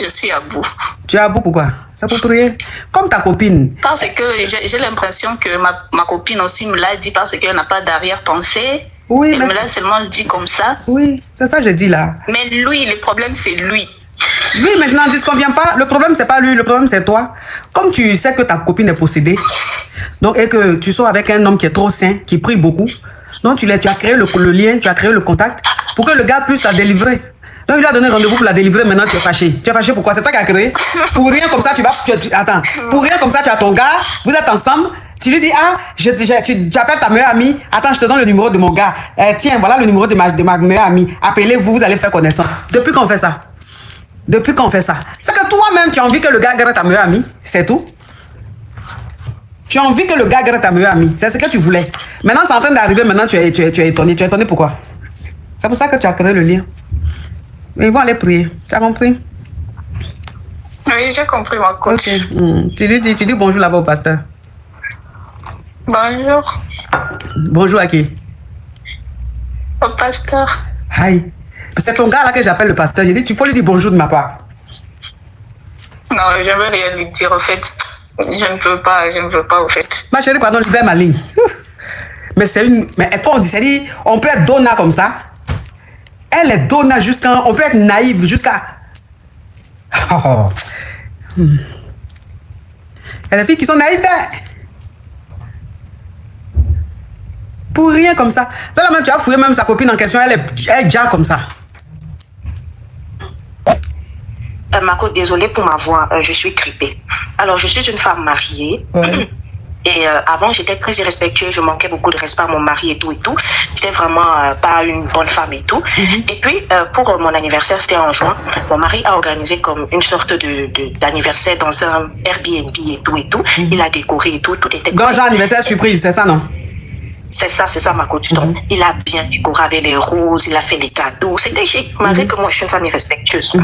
Je suis à bout. Tu es à bout, pourquoi? C'est pour prier. Comme ta copine. Parce que j'ai l'impression que ma copine aussi me l'a dit parce qu'elle n'a pas d'arrière-pensée. Oui, elle me l'a seulement dit comme ça. Oui, c'est ça que je dis là. Mais lui, le problème, c'est lui. Oui, mais je n'en disconviens pas. Le problème, c'est pas lui, le problème, c'est toi. Comme tu sais que ta copine est possédée, donc, et que tu sors avec un homme qui est trop sain, qui prie beaucoup, donc tu as créé le lien, tu as créé le contact pour que le gars puisse la délivrer. Donc, il lui a donné rendez-vous pour la délivrer, maintenant tu es fâché. Tu es fâché pourquoi? C'est toi qui as créé. Pour rien comme ça, attends. Pour rien comme ça, tu as ton gars, vous êtes ensemble. Tu lui dis, tu appelles ta meilleure amie. Attends, je te donne le numéro de mon gars. Tiens, voilà le numéro de ma meilleure amie. Appelez-vous, vous allez faire connaissance. Depuis qu'on fait ça? Depuis qu'on fait ça? C'est que toi-même, tu as envie que le gars garde ta meilleure amie. C'est tout. Tu as envie que le gars garde ta meilleure amie. C'est ce que tu voulais. Maintenant, c'est en train d'arriver. Maintenant, tu es étonné. Tu es étonné pourquoi? C'est pour ça que tu as créé le lien. Mais ils vont aller prier. Tu as compris? Oui, j'ai compris, ma coach. Okay. Tu dis bonjour là-bas au pasteur. Bonjour. Bonjour à qui? Au pasteur. Aïe. C'est ton gars là que j'appelle le pasteur. J'ai dit, tu faut lui dire bonjour de ma part. Non, je ne veux rien lui dire, au fait. Je ne veux pas, au fait. Ma chérie, pardon, libère ma ligne. Mais c'est une... Mais quoi on dit? C'est-à-dire, on peut être donna comme ça. Elle est donna jusqu'à... On peut être naïve jusqu'à... Oh. Il y a des filles qui sont naïves. Pour rien comme ça. Là, même, tu as fouillé même sa copine en question. Elle est déjà comme ça. Marco, désolée pour ma voix, je suis grippée. Alors, je suis une femme mariée. Ouais. Et avant, j'étais très irrespectueuse, je manquais beaucoup de respect à mon mari et tout et tout. J'étais vraiment pas une bonne femme et tout. Et puis, pour mon anniversaire, c'était en juin, mon mari a organisé comme une sorte d'anniversaire dans un Airbnb et tout et tout. Il a décoré et tout, tout était... Donc, genre anniversaire surprise, c'est ça, non? C'est ça, ma coach. Donc, il a bien décoré avec les roses, il a fait les cadeaux. C'était chic, malgré que moi, je suis une femme irrespectueuse.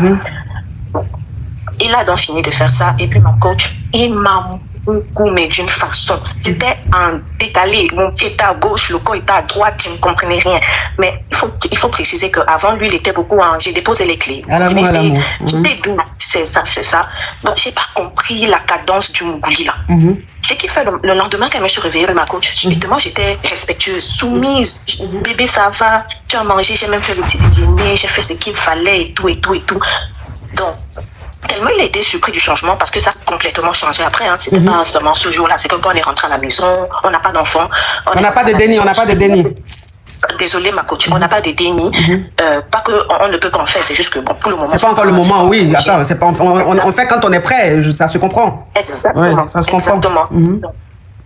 Il a donc fini de faire ça. Et puis, ma coach, il m'a beaucoup, mais d'une façon. C'était en décalé. Mon pied était à gauche, le corps était à droite, je ne comprenais rien. Mais il faut préciser qu'avant, lui, il était beaucoup en... J'ai déposé les clés. À l'amour, à l'amour. C'était doux, c'est ça. Donc, j'ai pas compris la cadence du Mougouli, là. J'ai kiffé le lendemain quand je me suis réveillée avec ma coach. Subitement, j'étais respectueuse, soumise. Bébé, ça va, tu as mangé, j'ai même fait le petit déjeuner, j'ai fait ce qu'il fallait et tout. Donc, tellement il a été surpris du changement parce que ça a complètement changé après. Hein. C'était pas seulement ce jour-là, c'est que quand on est rentré à la maison, on n'a pas d'enfant. On n'a pas de déni, Désolée, ma coach, on n'a pas de déni. Pas qu'on ne peut qu'en faire, c'est juste que bon, pour le moment. C'est pas encore le moment, oui. Attends, c'est pas, on fait quand on est prêt, ça se comprend. Exactement. Ouais, ça se comprend. Exactement.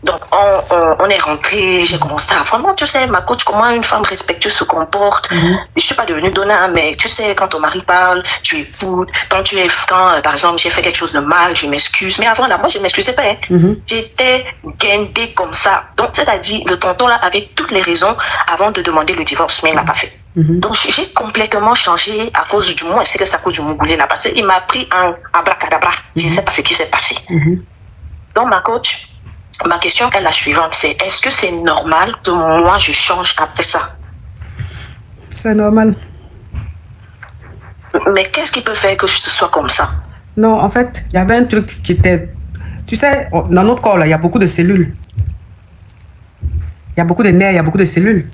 Donc, on est rentré, j'ai commencé à... Vraiment, tu sais, ma coach, comment une femme respectueuse se comporte. Je suis pas devenue donna, mais tu sais, quand ton mari parle, tu écoutes. Quand, par exemple, j'ai fait quelque chose de mal, je m'excuse. Mais avant, là, moi, je m'excusais pas. J'étais guindée comme ça. Donc, c'est-à-dire, le tonton, là, avait toutes les raisons avant de demander le divorce, mais il l'a pas fait. Donc, j'ai complètement changé à cause du moins, c'est que c'est à cause du Mougoulé, là, parce qu'il m'a pris en abracadabra. Je sais pas ce qui s'est passé. Donc, ma coach... Ma question est la suivante, c'est est-ce que c'est normal que moi je change après ça? C'est normal. Mais qu'est-ce qui peut faire que je sois comme ça? Non, en fait, il y avait un truc qui était... Tu sais, dans notre corps, là, il y a beaucoup de cellules. Il y a beaucoup de nerfs, il y a beaucoup de cellules.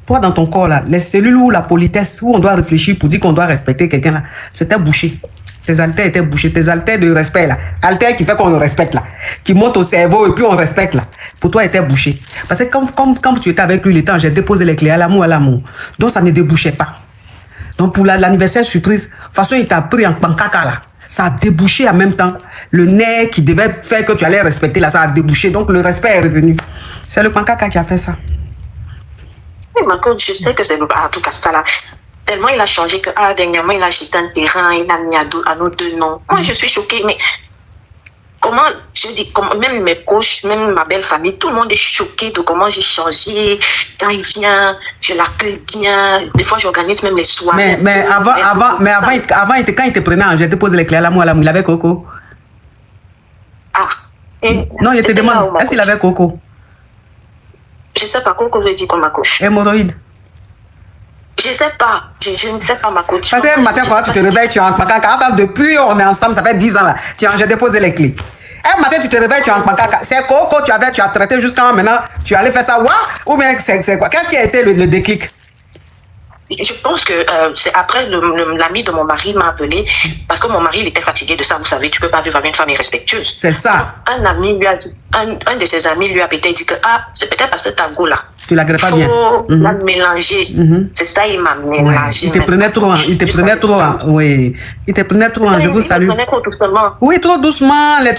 Toi, dans ton corps, là, les cellules où la politesse, où on doit réfléchir pour dire qu'on doit respecter quelqu'un, là, c'était bouché. Tes haltères étaient bouchées, tes haltères de respect là. Haltères qui fait qu'on le respecte là. Qui monte au cerveau et puis on respecte là. Pour toi, étaient bouchées. Parce que quand tu étais avec lui, le temps, j'ai déposé les clés à l'amour. Donc ça ne débouchait pas. Donc pour l'anniversaire surprise, de toute façon, il t'a pris en pancaka là. Ça a débouché en même temps. Le nez qui devait faire que tu allais respecter là, ça a débouché. Donc le respect est revenu. C'est le pancaka qui a fait ça. Oui, ma coach, je sais que c'est en tout cas ça là. Tellement il a changé que dernièrement il a acheté un terrain, il a mis à nos deux noms. Moi je suis choquée, mais comment, je dis, même mes proches, même ma belle famille, tout le monde est choqué de comment j'ai changé. Quand il vient, je l'accueille bien. Des fois j'organise même les soirées. Mais avant, quand il te prenait, j'ai déposé les clés à l'amour, il avait Coco. Ah. Non, il te demande, est-ce qu'il avait Coco? Je sais pas, Coco veut dire quoi ma coach? Hémorroïde. Je sais pas, je ne sais pas ma coach. Parce que le matin, quand tu te réveilles, tu es en pancaka. Depuis, on est ensemble, ça fait 10 ans là. J'ai déposé les clés. Un matin, tu te réveilles, tu es en pancaka. C'est Coco, tu as traité jusqu'à maintenant. Tu allais faire ça, ou bien c'est quoi? Qu'est-ce qui a été le déclic? Je pense que c'est après l'ami de mon mari m'a appelé parce que mon mari il était fatigué de ça. Vous savez, tu peux pas vivre avec une femme irrespectueuse. C'est ça. Un ami lui a dit, un de ses amis lui a peut-être dit que c'est peut-être parce que ta go là. Tu l'agrais pas bien. La mélanger. C'est ça, il m'a mélangé. Il te prenait trop, il te prenait trop. Oui. Il te prenait trop, je vous salue. Il te prenait trop doucement. Oui, trop doucement. Les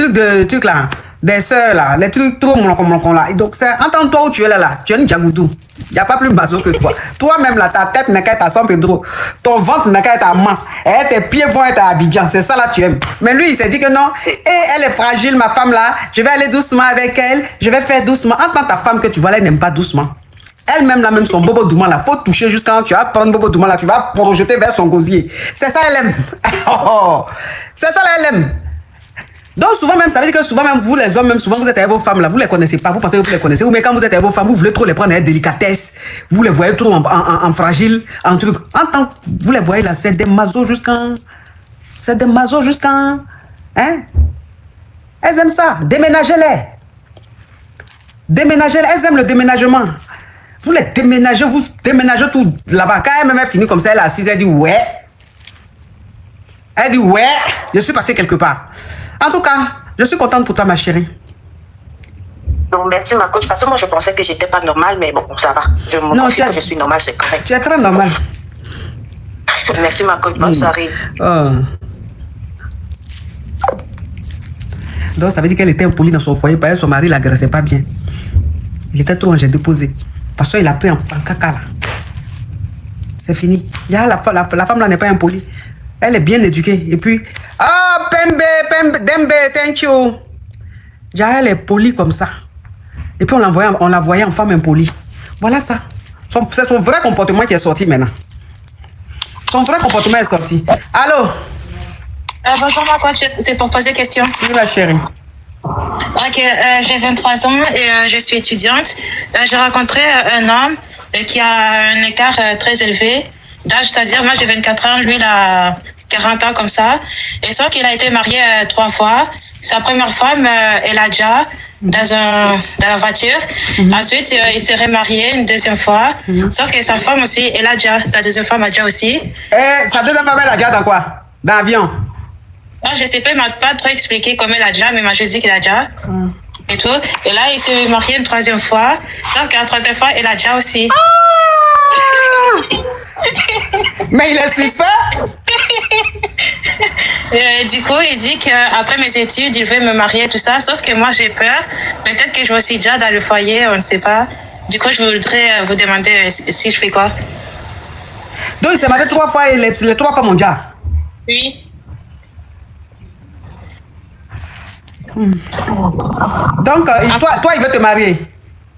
trucs là. Des sœurs là. Les trucs trop mon là. Donc, entends-toi où tu es là. Tu es une Djagoudou. Il n'y a pas plus bateau que toi. Toi-même là, ta tête n'est qu'à être à San Pedro. Ton ventre n'est qu'à être à Man. Et tes pieds vont être à Abidjan. C'est ça là, tu aimes. Mais lui, il s'est dit que non. Et elle est fragile, ma femme là. Je vais aller doucement avec elle. Je vais faire doucement. Entends ta femme que tu vois là, elle n'aime pas doucement. Elle-même, là, même son bobo douman, là, faut toucher jusqu'à quand tu vas prendre bobo douman, là, tu vas projeter vers son gosier. C'est ça, elle aime. C'est ça, là, elle aime. Donc, souvent, même, ça veut dire que souvent, même, vous, les hommes, même, souvent, vous êtes avec vos femmes, là, vous les connaissez pas, vous pensez que vous les connaissez, ou mais quand vous êtes avec vos femmes, vous voulez trop les prendre avec délicatesse, vous les voyez trop en fragile, en truc. En tant que vous les voyez, là, c'est des mazos jusqu'en. C'est des mazos jusqu'en. Hein? Elles aiment ça. Déménagez-les. Déménagez-les. Elles aiment le déménagement. Vous les déménagez, vous déménagez tout là-bas. Quand elle même finit comme ça, elle est assise, elle dit ouais. Elle dit ouais, je suis passée quelque part. En tout cas, je suis contente pour toi, ma chérie. Donc, merci ma coach, parce que moi je pensais que j'étais pas normale, mais bon, ça va. Je me considère que je suis normale, c'est correct. Tu es très normale. Merci ma coach, bonne soirée. Donc, ça veut dire qu'elle était impolie dans son foyer, parce que son mari ne l'agressait pas bien. Il était trop, j'ai déposé. Parce qu'il a pris un pancaka là. C'est fini. La femme là n'est pas impolie. Elle est bien éduquée. Et puis, Dembe, thank you. Elle est polie comme ça. Et puis on la voyait en femme impolie. Voilà ça. C'est son vrai comportement qui est sorti maintenant. Son vrai comportement est sorti. Allô? Bonjour ma coach, c'est pour poser question. Oui ma chérie. Ok, j'ai 23 ans et je suis étudiante. J'ai rencontré un homme qui a un écart très élevé d'âge, c'est-à-dire moi j'ai 24 ans, lui il a 40 ans comme ça. Et sauf qu'il a été marié 3 fois. Sa première femme, Eladja, dans la voiture. Ensuite, il s'est remarié une deuxième fois. Sauf que sa femme aussi, Eladja, sa deuxième femme, Adja aussi. Et sa deuxième femme, Eladja, dans quoi? Dans l'avion? Moi, je sais pas, il m'a pas trop expliqué comment Eladja, mais moi, je dis qu'Eladja. Et tout. Et là, il s'est marié une troisième fois. Sauf que la troisième fois, Eladja aussi. Mais il est suspect? Du coup, il dit qu'après mes études, il veut me marier, tout ça. Sauf que moi, j'ai peur. Peut-être que je suis déjà dans le foyer, on ne sait pas. Du coup, je voudrais vous demander si je fais quoi. Donc, il s'est marié 3 fois et les 3 fois mondiales? Oui. Donc, toi, il veut te marier?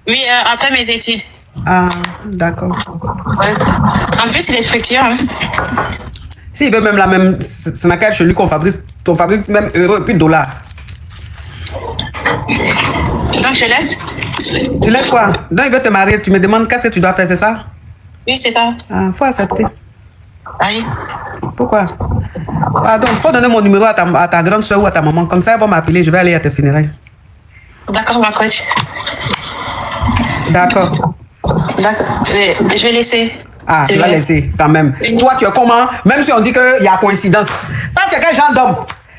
Oui, après mes études. Ah, d'accord. En plus, il est fructueux. Hein? S'il veut même la même, c'est laquelle chez lui qu'on fabrique même euros et puis dollars. Donc, je laisse? Tu laisses quoi? Donc, il veut te marier, tu me demandes qu'est-ce que tu dois faire, c'est ça? Oui, c'est ça. Ah, faut accepter. Oui. Pourquoi? Ah, donc, faut donner mon numéro à ta grande soeur ou à ta maman. Comme ça, elle va m'appeler, je vais aller à tes funérailles. D'accord, ma coach. D'accord. D'accord. Je vais laisser. Ah, tu vas laisser quand même. Toi, tu es comment? Même si on dit qu'il y a coïncidence. Toi, tu es quel genre d'homme?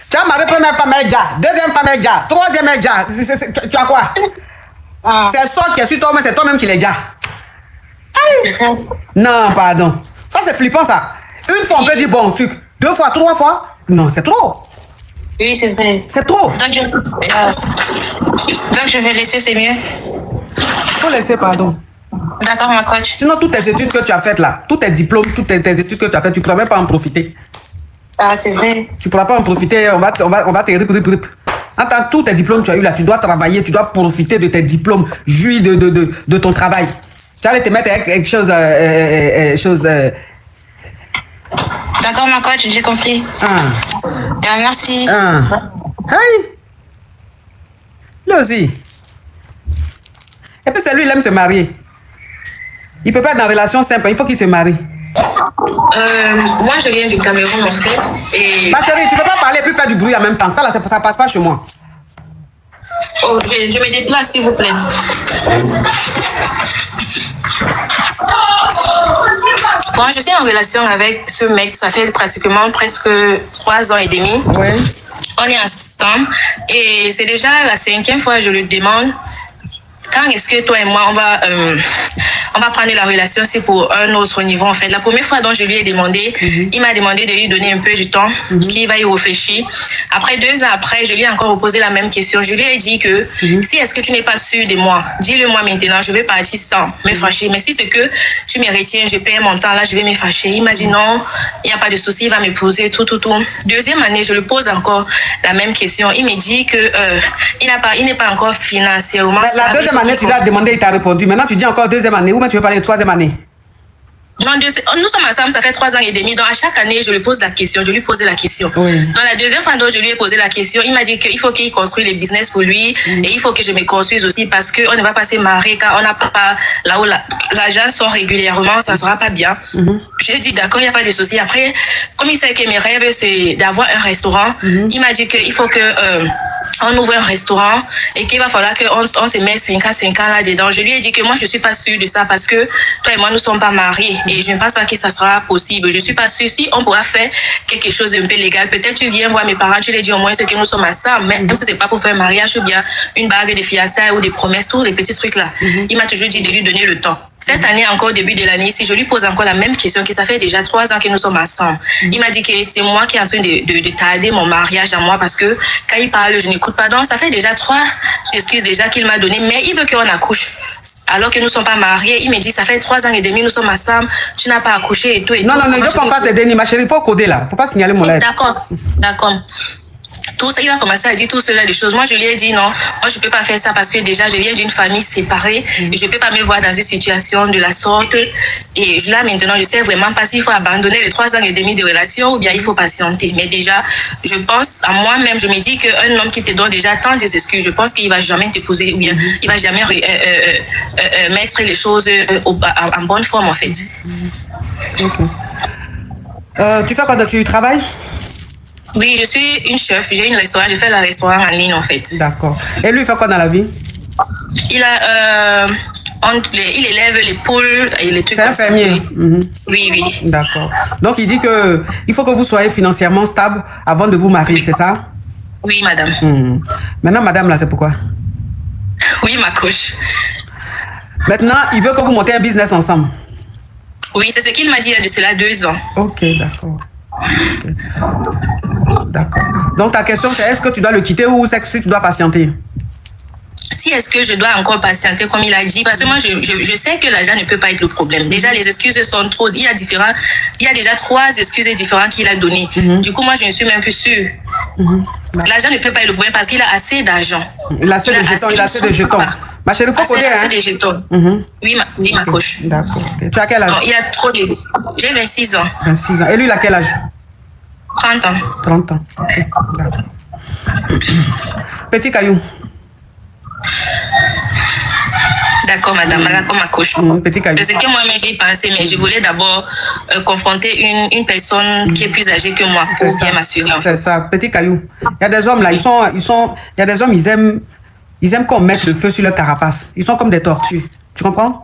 Tu as marié première femme est déjà, deuxième femme est déjà, troisième est déjà. Tu as quoi? C'est le sort qui est sur toi, mais c'est toi-même qui l'es déjà. Aïe. Non, pardon. Ça, c'est flippant, ça. Une fois, on peut dire bon truc. 2 fois, 3 fois. Non, c'est trop. Oui, c'est vrai. C'est trop. Donc, je vais laisser, c'est mieux. Faut laisser, pardon. D'accord, ma coach. Sinon, toutes tes études que tu as faites là, tous tes diplômes, toutes tes études que tu as faites, tu ne pourras même pas en profiter. Ah, c'est vrai. Tu ne pourras pas en profiter, on va te rip. Attends, tous tes diplômes que tu as eu là, tu dois travailler, tu dois profiter de tes diplômes, jouir de ton travail. Tu allais te mettre avec quelque chose. D'accord, ma coach, j'ai compris. Merci. Hey! Lui aussi. Et puis c'est lui, il aime se marier. Il peut pas être dans une relation simple, il faut qu'il se marie. Moi, je viens du Cameroun, en fait. Et... Ma chérie, tu peux pas parler et puis faire du bruit en même temps. Ça, là, ça passe pas chez moi. Oh, je me déplace, s'il vous plaît. Bon, je suis en relation avec ce mec, ça fait pratiquement presque 3 ans et demi. Ouais. On est ensemble et c'est déjà la 5e fois que je lui demande quand est-ce que toi et moi on va prendre la relation, c'est pour un autre niveau en fait. La première fois dont je lui ai demandé, il m'a demandé de lui donner un peu du temps, qu'il va y réfléchir. Après 2 ans après, je lui ai encore reposé la même question. Je lui ai dit que si est-ce que tu n'es pas sûr de moi, dis-le moi maintenant, je vais partir sans me fâcher. Mais si c'est que tu me retiens, je paye mon temps, là je vais me fâcher. Il m'a dit non, il n'y a pas de souci, il va me poser tout. 2e année, je lui pose encore la même question. Il me dit que il n'est pas encore financièrement stable. La 2e année, tu lui as demandé, il t'a répondu. Maintenant, tu dis encore 2e année. Ou même tu veux parler de 3e année? Non, nous sommes ensemble, ça fait 3 ans et demi. Donc, à chaque année, je lui pose la question. Je lui posais la question. Oui. Dans la 2e fois dont je lui ai posé la question, il m'a dit qu'il faut qu'il construise les business pour lui. Et il faut que je me construise aussi parce qu'on ne va pas se marier quand on n'a pas là où l'argent sort régulièrement, ça ne sera pas bien. J'ai dit d'accord, il n'y a pas de souci. Après, comme il sait que mes rêves, c'est d'avoir un restaurant, il m'a dit qu'il faut que on ouvre un restaurant et qu'il va falloir qu'on se mette 5 ans là-dedans. Je lui ai dit que moi, je ne suis pas sûre de ça parce que toi et moi, nous ne sommes pas mariés. Et je ne pense pas que ça sera possible. Je ne suis pas sûre si on pourra faire quelque chose d'un peu légal. Peut-être tu viens voir mes parents, tu les dis au moins ce que nous sommes ensemble. Même si ce n'est pas pour faire un mariage ou bien une bague de fiançailles ou des promesses, tous les petits trucs là. Il m'a toujours dit de lui donner le temps. Cette année, encore début de l'année, si je lui pose encore la même question, que ça fait déjà 3 ans que nous sommes ensemble, il m'a dit que c'est moi qui est en train de tarder mon mariage à moi parce que quand il parle, je n'écoute pas. Donc, ça fait déjà 3 excuses déjà qu'il m'a donné, mais il veut qu'on accouche. Alors que nous ne sommes pas mariés, il me dit, ça fait 3 ans et demi, nous sommes ensemble, tu n'as pas accouché et tout. Non, il veut qu'on fasse des dénis, ma chérie, il faut coder là, il ne faut pas signaler mon lettre. D'accord. Tout ça, il a commencé à dire tout cela des choses. Moi, je lui ai dit non, moi, je ne peux pas faire ça parce que déjà, je viens d'une famille séparée et je ne peux pas me voir dans une situation de la sorte. Et là, maintenant, je sais vraiment pas s'il faut abandonner les 3 ans et demi de relation ou bien il faut patienter. Mais déjà, je pense à moi-même, je me dis qu'un homme qui te donne déjà tant des excuses, je pense qu'il ne va jamais t'épouser ou bien il ne va jamais mettre les choses en bonne forme, en fait. Tu fais quoi? Tu travailles? Oui, je suis une chef, j'ai une restaurant, je fais le restaurant en ligne en fait. D'accord. Et lui, il fait quoi dans la vie? Il élève les poules et les trucs. C'est un fermier. Oui. D'accord. Donc il dit que il faut que vous soyez financièrement stable avant de vous marier, c'est ça? Oui, madame. Maintenant, madame, là, c'est pourquoi? Oui, ma coach. Maintenant, il veut que vous montiez un business ensemble. Oui, c'est ce qu'il m'a dit il y a de cela 2 ans. Ok, d'accord. D'accord. Donc ta question c'est est-ce que tu dois le quitter ou c'est que si tu dois patienter? Si est-ce que je dois encore patienter comme il a dit, parce que moi je sais que l'argent ne peut pas être le problème. Déjà les excuses sont trop, il y a déjà 3 excuses différentes qu'il a données. Du coup moi je ne suis même plus sûre. L'argent ne peut pas être le problème parce qu'il a assez d'argent. Il a assez de jetons. Ma chérie, il faut coder, hein? Des jetons. Oui, ma coach. D'accord. Okay. Tu as quel âge? Non, il y a trop de... J'ai 26 ans. 26 ans. Et lui, il a quel âge? 30 ans. 30 ans. Okay. D'accord. Petit caillou. D'accord, madame. D'accord, ma coach. Petit caillou. C'est ce que moi-même j'ai pensé, mais je voulais d'abord confronter une personne qui est plus âgée que moi pour bien m'assurer. C'est ça, petit caillou. Il y a des hommes là, il y a des hommes, ils aiment qu'on mette le feu sur leur carapace. Ils sont comme des tortues. Tu comprends?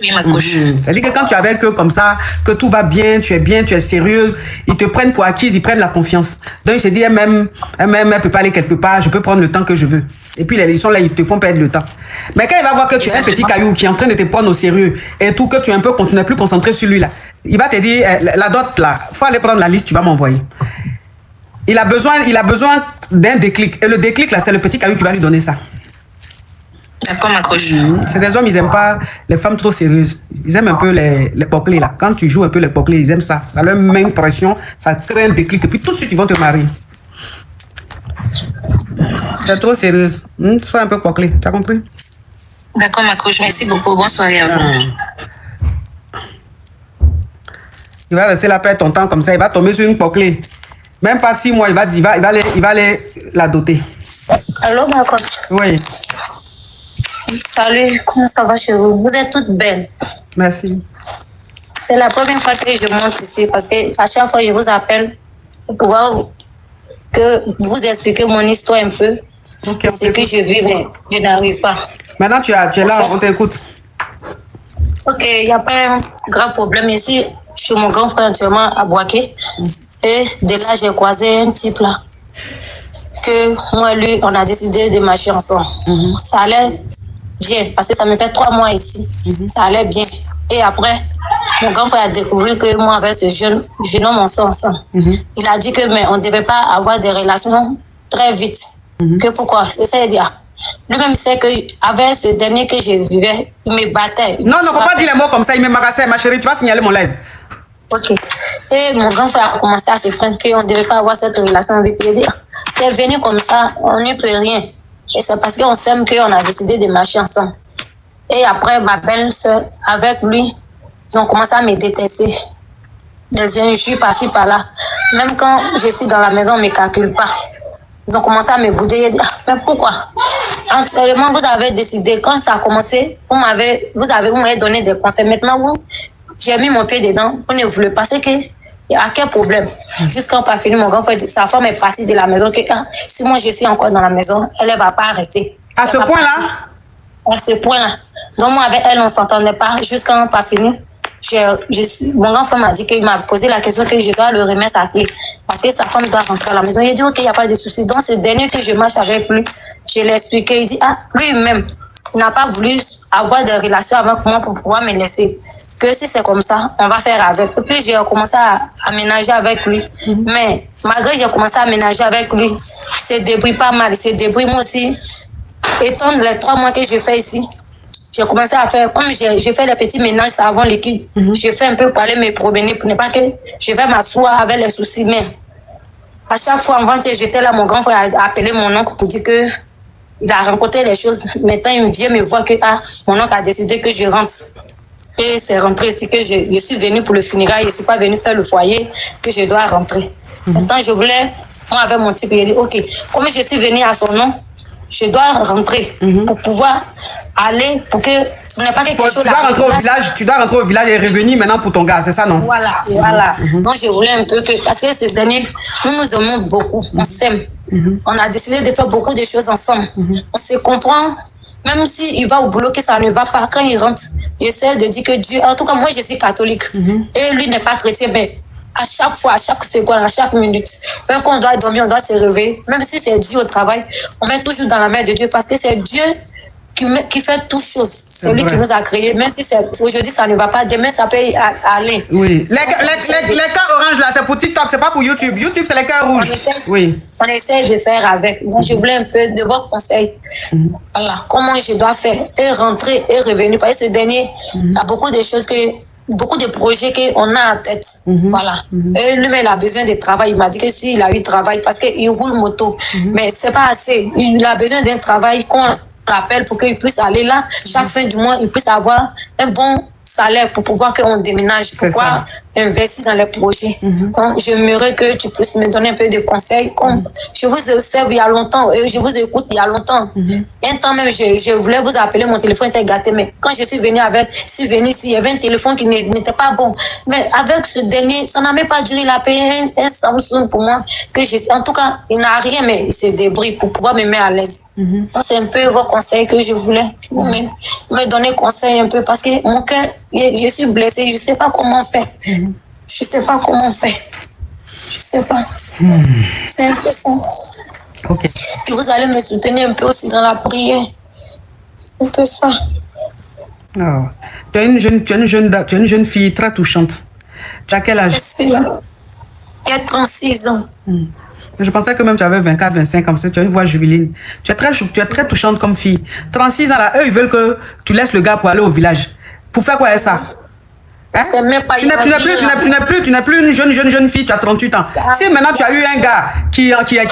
Oui, ma coach. C'est-à-dire que quand tu es avec eux comme ça, que tout va bien, tu es sérieuse, ils te prennent pour acquise, ils prennent la confiance. Donc ils se disent, elle peut pas aller quelque part, je peux prendre le temps que je veux. Et puis ils sont là, ils te font perdre le temps. Mais quand il va voir que tu es un petit caillou qui est en train de te prendre au sérieux et tout, que tu es un peu, tu n'es plus concentré sur lui là, il va te dire, la dot là, faut aller prendre la liste, tu vas m'envoyer. Il a besoin d'un déclic. Et le déclic là, c'est le petit caillou qui va lui donner ça. D'accord, ma coach. C'est des hommes, ils n'aiment pas les femmes trop sérieuses. Ils aiment un peu les poclés là. Quand tu joues un peu les poclés, ils aiment ça. Ça leur met une pression, ça crée un déclic. Et puis tout de suite, ils vont te marier. C'est trop sérieuse. Sois un peu poclé, tu as compris? D'accord, ma coach. Merci beaucoup. Bonne soirée à vous. Il va laisser la perdre ton temps comme ça. Il va tomber sur une poclée. Même pas 6 mois, il va aller la doter. Allô, ma coach? Oui. Salut, comment ça va chez vous? Vous êtes toutes belles. Merci. C'est la première fois que je monte ici parce que à chaque fois je vous appelle pour pouvoir que vous expliquer mon histoire un peu. Okay, ce que je vis, mais je n'arrive pas. Maintenant, tu es là, on t'écoute. Ok, il n'y a pas un grand problème ici. Je suis mon grand frère actuellement à Boaké. Et de là, j'ai croisé un type là. Que moi et lui, on a décidé de marcher ensemble. Ça allait bien, parce que ça me fait 3 mois ici. Ça allait bien. Et après, mon grand frère a découvert que moi, avec ce jeune homme, on sort ensemble. Il a dit que mais on ne devait pas avoir des relations très vite. Que pourquoi? C'est ça, il dit. Lui-même sait que avec ce dernier que je vivais, il me battait. Non, faut pas dire les mots comme ça, il me magassait, ma chérie, tu vas signaler mon live. Ok. Et mon grand frère a commencé à se plaindre qu'on ne devait pas avoir cette relation vite. Il a dit, c'est venu comme ça, on n'y peut rien. Et c'est parce qu'on s'aime qu'on a décidé de marcher ensemble. Et après, ma belle-sœur, avec lui, ils ont commencé à me détester. Les injures par-ci, par-là. Même quand je suis dans la maison, on ne me calcule pas. Ils ont commencé à me bouder. Ils ont dit, mais pourquoi? Actuellement, vous avez décidé, quand ça a commencé, vous m'avez donné des conseils. Maintenant, j'ai mis mon pied dedans, vous ne voulez pas. C'est que, à quel problème? Jusqu'à pas fini, mon grand frère, sa femme est partie de la maison. Que, si moi je suis encore dans la maison, elle ne va pas rester. À ce point-là? À ce point-là. Donc, moi, avec elle, on ne s'entendait pas. Jusqu'à pas fini, mon grand frère m'a dit qu'il m'a posé la question que je dois le remettre sa clé. Parce que sa femme doit rentrer à la maison. Il a dit, ok, il n'y a pas de souci. Donc, ce dernier que je marche avec lui, je l'ai expliqué. Il dit, lui-même, il n'a pas voulu avoir des relations avec moi pour pouvoir me laisser. Que si c'est comme ça, on va faire avec. Et puis, j'ai commencé à aménager avec lui. Mais, malgré que j'ai commencé à aménager avec lui, il se débrouille pas mal. Il se débrouille moi aussi. Étant les 3 mois que je fais ici, j'ai commencé à faire, comme j'ai fait les petits ménages savon liquide, j'ai fait un peu pour aller me promener, pour ne pas que je vais m'asseoir avec les soucis. Mais à chaque fois, avant que j'étais là, mon grand frère a appelé mon oncle pour dire que il a rencontré les choses. Maintenant, il vient me voir que mon oncle a décidé que je rentre. Et c'est rentré ici que je suis venue pour le funérail, je ne suis pas venue faire le foyer, que je dois rentrer. Maintenant, je voulais, moi avec mon type, il a dit, ok, comme je suis venue à son nom, je dois rentrer pour pouvoir aller, pour que on n'ait pas quelque chose. Tu dois rentrer au village et revenir maintenant pour ton gars, c'est ça, non? Voilà. Donc je voulais un peu que, parce que ce dernier, nous aimons beaucoup, on s'aime. On a décidé de faire beaucoup de choses ensemble. On se comprend, même s'il va au boulot, que ça ne va pas, quand il rentre, il essaie de dire que Dieu, en tout cas moi je suis catholique, et lui n'est pas chrétien, mais à chaque fois, à chaque seconde, à chaque minute, même quand on doit dormir, on doit se réveiller, même si c'est Dieu au travail, on met toujours dans la main de Dieu, parce que c'est Dieu qui fait toutes choses. C'est lui qui nous a créés. Même si aujourd'hui ça ne va pas, demain ça peut aller. Oui. Les cœurs orange là, c'est pour TikTok, c'est pas pour YouTube. YouTube, c'est les cœurs rouges. On essaie de faire avec. Donc je voulais un peu de votre conseil. Voilà, comment je dois faire et rentrer et revenir. Parce que ce dernier, il y a beaucoup de choses beaucoup de projets qu'on a en tête. Voilà. Et lui, il a besoin de travail. Il m'a dit que s'il a eu travail, parce qu'il roule moto, mais c'est pas assez. Il a besoin d'un travail qu'on l'appelle pour qu'il puisse aller là. Chaque fin du mois, il puisse avoir un bon salaire pour pouvoir qu'on déménage. Pourquoi investi dans les projets. Donc, j'aimerais que tu puisses me donner un peu de conseils. Comme je vous observe il y a longtemps, et je vous écoute il y a longtemps. Un temps même, je voulais vous appeler, mon téléphone était gâté, mais quand je suis venue ici, il y avait un téléphone qui n'était pas bon. Mais avec ce dernier, ça n'a même pas duré. Il a payé un Samsung pour moi. En tout cas, il n'a rien, mais il se débrouille pour pouvoir me mettre à l'aise. Donc, c'est un peu vos conseils que je voulais me donner conseil un peu, parce que mon cœur, je suis blessée, je ne sais pas comment faire. Je ne sais pas comment faire. Je ne sais pas. C'est un peu ça. Ok. Puis vous allez me soutenir un peu aussi dans la prière. C'est un peu ça. Oh. Tu es une jeune fille très touchante. Tu as quel âge? Merci. Il y a 36 ans. Je pensais que même tu avais 24, 25 comme ça. Tu as une voix jubiline. Tu es très touchante comme fille. 36 ans là, eux ils veulent que tu laisses le gars pour aller au village. Pour faire quoi avec ça? Hein? C'est même pas tu n'es plus une jeune fille, tu as 38 ans. Si maintenant tu as eu un gars qui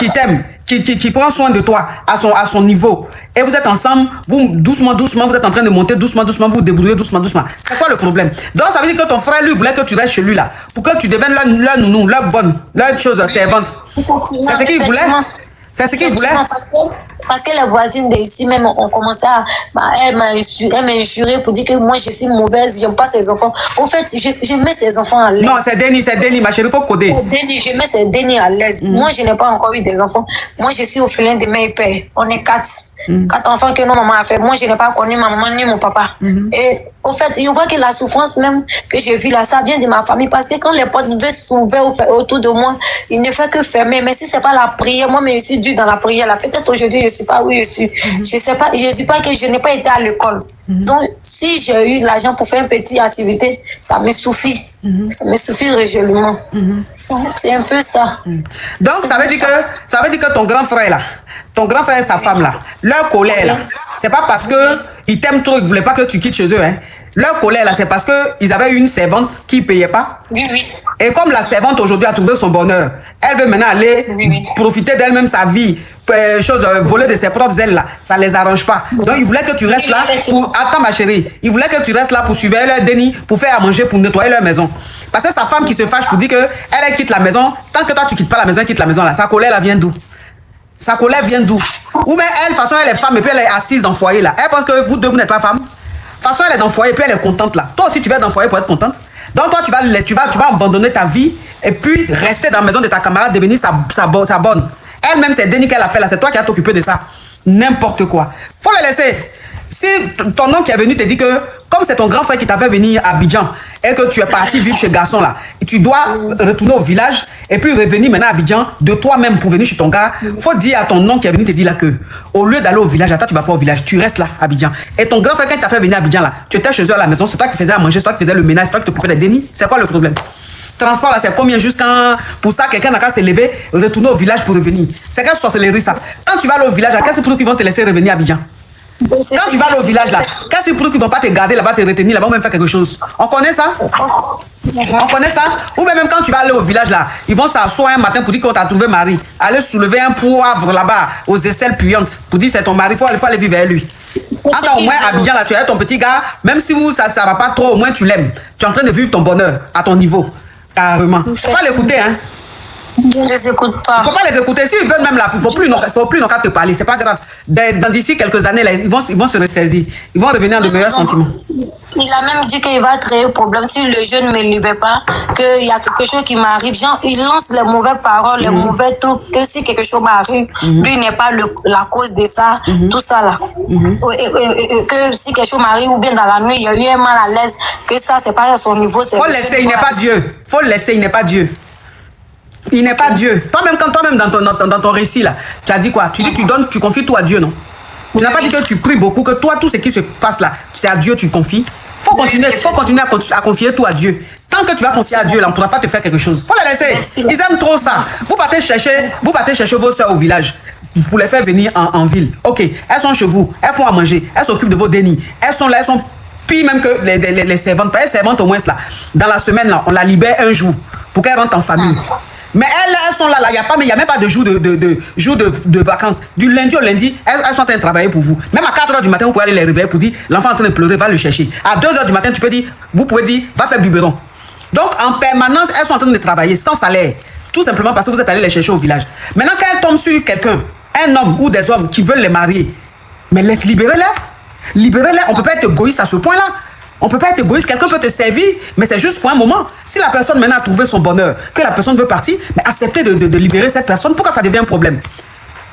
t'aime, qui prend soin de toi à son niveau, et vous êtes ensemble, vous doucement, vous êtes en train de monter doucement, vous vous débrouillez doucement. C'est quoi le problème? Donc ça veut dire que ton frère lui voulait que tu restes chez lui là, pour que tu deviennes leur nounou, leur bonne, leur chose servante. C'est ce qu'il voulait? C'est ce qu'il voulait? Parce que les voisines d'ici même ont commencé à... Elle m'a injuré pour dire que moi je suis mauvaise, j'aime pas ses enfants. Au fait, je mets ses enfants à l'aise. Non, c'est Denis, ma chérie, il faut coder. Je mets ses Denis à l'aise. Moi, je n'ai pas encore eu des enfants. Moi, je suis orphelin de mère et père. On est 4. 4 enfants que nos mamans a fait. Moi, je n'ai pas connu ma maman ni mon papa. Et au fait, je vois que la souffrance même que j'ai vue là, ça vient de ma famille. Parce que quand les portes sont ouvertes autour de moi, il ne fait que fermer. Mais si ce n'est pas la prière, moi, je suis due dans la prière là. Peut-être aujourd'hui, je ne suis pas où je suis. Je ne sais pas, je ne dis pas que je n'ai pas été à l'école. Donc, si j'ai eu l'argent pour faire une petite activité, ça me suffit. Ça me suffit régulièrement. C'est un peu ça. Donc, ça veut dire que ton grand frère là, et sa femme là, leur colère là, c'est pas parce que ils t'aiment trop, ils voulaient pas que tu quittes chez eux, hein. Leur colère là, c'est parce que ils avaient une servante qui payait pas. Oui. Et comme la servante aujourd'hui a trouvé son bonheur, elle veut maintenant aller profiter d'elle-même sa vie, voler de ses propres ailes là, ça les arrange pas. Donc ils voulaient que tu restes là pour... Attends ma chérie, ils voulaient que tu restes là pour suivre leur Denis, pour faire à manger, pour nettoyer leur maison. Parce que sa femme qui se fâche pour dire que elle quitte la maison, tant que toi tu quittes pas la maison, elle quitte la maison là, sa colère là vient d'où? Sa colère vient d'où? Ou bien elle, de toute façon, elle est femme et puis elle est assise dans le foyer là. Elle pense que vous deux, vous n'êtes pas femme. De toute façon, elle est dans le foyer et puis elle est contente là. Toi aussi, tu vas être dans le foyer pour être contente. Donc toi, tu vas abandonner ta vie et puis rester dans la maison de ta camarade, devenir sa bonne. Elle-même, c'est Denis qu'elle a fait là. C'est toi qui as t'occupé de ça. N'importe quoi. Faut le laisser. Si ton oncle qui est venu te dit que, comme c'est ton grand frère qui t'a fait venir à Abidjan et que tu es parti vivre chez garçon là, tu dois retourner au village et puis revenir maintenant à Abidjan de toi-même pour venir chez ton gars, faut dire à ton oncle qui est venu te dire là que, au lieu d'aller au village, toi tu vas pas au village, tu restes là à Abidjan. Et ton grand frère quand il t'a fait venir à Abidjan là, tu étais chez eux à la maison, c'est toi qui faisais à manger, c'est toi qui faisais le ménage, c'est toi qui t'occupais des Denis. C'est quoi le problème? Transport là, c'est combien jusqu'à... Pour ça, quelqu'un n'a qu'à se lever, retourner au village pour revenir. C'est quelle sorcellerie ça? Quand tu vas aller au village, qu'est-ce que qu'ils vont te laisser revenir à Abidjan? Quand tu vas aller au village là, qu'est-ce qu'ils ne vont pas te garder là-bas, te retenir là-bas ou même faire quelque chose? On connaît ça? On connaît ça? Ou même quand tu vas aller au village là, ils vont s'asseoir un matin pour dire qu'on t'a trouvé mari. Aller soulever un poivre là-bas aux aisselles puantes pour dire c'est ton mari, il faut aller vivre avec lui. Quand au moins à Abidjan là, tu as ton petit gars, même si ça va pas trop, au moins tu l'aimes. Tu es en train de vivre ton bonheur à ton niveau. Carrément. Faut pas l'écouter, hein? Je ne les écoute pas. Faut pas les écouter. S'ils veulent même là, il faut plus non qu'à te parler. C'est pas grave. D'ici quelques années, là, ils vont se ressaisir. Ils vont revenir à de meilleurs sentiments. Il a même dit qu'il va créer un problème si le jeune ne me libère pas, qu'il y a quelque chose qui m'arrive. Genre, il lance les mauvaises paroles, les mauvais trucs, que si quelque chose m'arrive, lui n'est pas la cause de ça, tout ça là. Que si quelque chose m'arrive, ou bien dans la nuit, il y a eu un mal à l'aise, que ça, c'est pas à son niveau. Faut le laisser, il n'est pas Dieu. Faut le laisser, il n'est pas Dieu. Il n'est pas Dieu. Toi-même, dans ton récit là, tu as dit quoi? Tu dis que tu confies tout à Dieu, non? Tu n'as pas dit que tu pries beaucoup, que toi, tout ce qui se passe là, c'est à Dieu tu confies. Faut continuer à confier tout à Dieu. Tant que tu vas confier à Dieu, là, on ne pourra pas te faire quelque chose. Faut les laisser. Ils aiment trop ça. Vous partez chercher vos soeurs au village pour les faire venir en ville. Ok, elles sont chez vous, elles font à manger, elles s'occupent de vos dénis. Elles sont là, elles sont pires même que les servantes. Pas les servantes au moins là. Dans la semaine là, on la libère un jour pour qu'elles rentrent en famille. Mais elles sont là, il n'y a même pas de jour de vacances. Du lundi au lundi, elles sont en train de travailler pour vous. Même à 4 h du matin, vous pouvez aller les réveiller pour dire, l'enfant est en train de pleurer, va le chercher. À 2 h du matin, vous pouvez dire, va faire biberon. Donc, en permanence, elles sont en train de travailler sans salaire. Tout simplement parce que vous êtes allé les chercher au village. Maintenant, quand elles tombent sur quelqu'un, un homme ou des hommes qui veulent les marier, mais libérez-les. Libérez-les. On ne peut pas être égoïste à ce point-là. On ne peut pas être égoïste. Quelqu'un peut te servir, mais c'est juste pour un moment. Si la personne maintenant a trouvé son bonheur, que la personne veut partir, mais acceptez de libérer cette personne. Pourquoi ça devient un problème?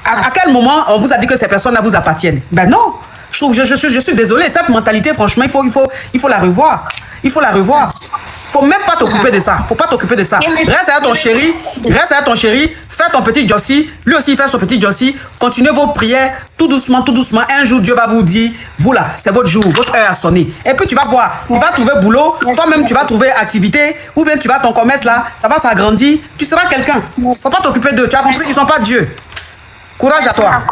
À quel moment on vous a dit que ces personnes-là vous appartiennent? Ben non. Je suis désolé. Cette mentalité, franchement, il faut la revoir. Il faut la revoir. Faut même pas t'occuper de ça. Faut pas t'occuper de ça. Reste à ton chéri. Reste à ton chéri. Fais ton petit Jossi. Lui aussi, il fait son petit Jossi. Continuez vos prières tout doucement, tout doucement. Un jour, Dieu va vous dire, vous là, c'est votre jour. Votre heure a sonné. Et puis, tu vas voir. Tu vas trouver boulot. Toi-même, tu vas trouver activité. Ou bien, tu vas ton commerce là. Ça va s'agrandir. Tu seras quelqu'un. Faut pas t'occuper d'eux. Tu as compris qu'ils sont pas Dieu. Courage à toi.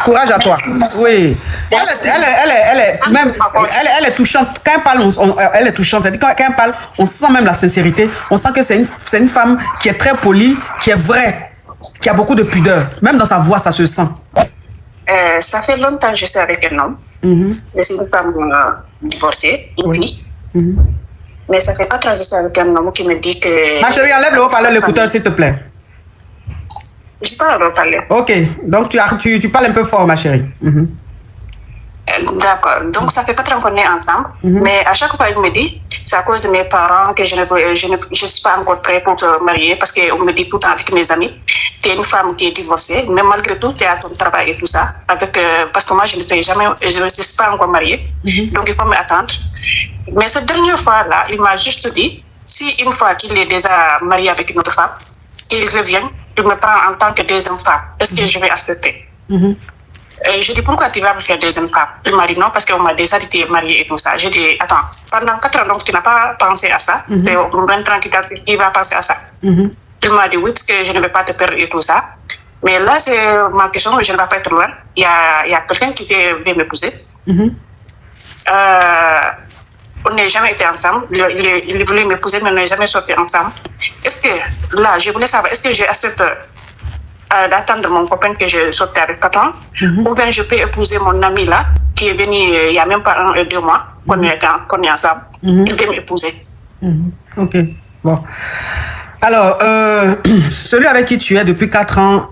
Courage à toi. Oui. Elle est touchante. Quand elle parle, elle est touchante. C'est-à-dire quand elle parle, on sent même la sincérité. On sent que c'est une femme qui est très polie, qui est vraie, qui a beaucoup de pudeur. Même dans sa voix, ça se sent. Ça fait longtemps que je suis avec un homme. Je suis une femme divorcée, oui. Mais ça fait 4 ans que je suis avec un homme qui me dit que... Ma chérie, enlève le haut-parleur, l'écouteur, s'il te plaît. Je parle au parler. Ok, donc tu parles un peu fort, ma chérie. D'accord, donc ça fait 4 ans qu'on est ensemble, mais à chaque fois il me dit, c'est à cause de mes parents que je ne suis pas encore prêt pour te marier, parce qu'on me dit tout le temps avec mes amis, tu es une femme qui est divorcée, mais malgré tout tu as ton travail et tout ça, parce que moi je ne suis pas encore mariée, donc il faut m'attendre. Mais cette dernière fois-là, il m'a juste dit, si une fois qu'il est déjà marié avec une autre femme, qu'il revient, il me prend en tant que deuxième femme. Est-ce que je vais accepter? Et je dis, pourquoi tu vas me faire deuxième femme? Il m'a dit non, parce qu'on m'a déjà dit que tu es mariée et tout ça. Je dis, attends, pendant 4 ans, donc tu n'as pas pensé à ça. C'est 20 ans qui va penser à ça. Il m'a dit oui, parce que je ne vais pas te perdre et tout ça. Mais là, c'est ma question, je ne vais pas être loin. Il y a quelqu'un qui veut m'épouser. On n'a jamais été ensemble. Il voulait m'épouser, mais on n'a jamais sorti ensemble. Est-ce que, là, je voulais savoir, est-ce que j'accepte d'attendre mon copain que je sortais avec 4 ans, ou bien je peux épouser mon ami là, qui est venu il n'y a même pas 1 et 2 mois qu'on est ensemble. Il veut m'épouser. Ok, bon. Alors, celui avec qui tu es depuis 4 ans,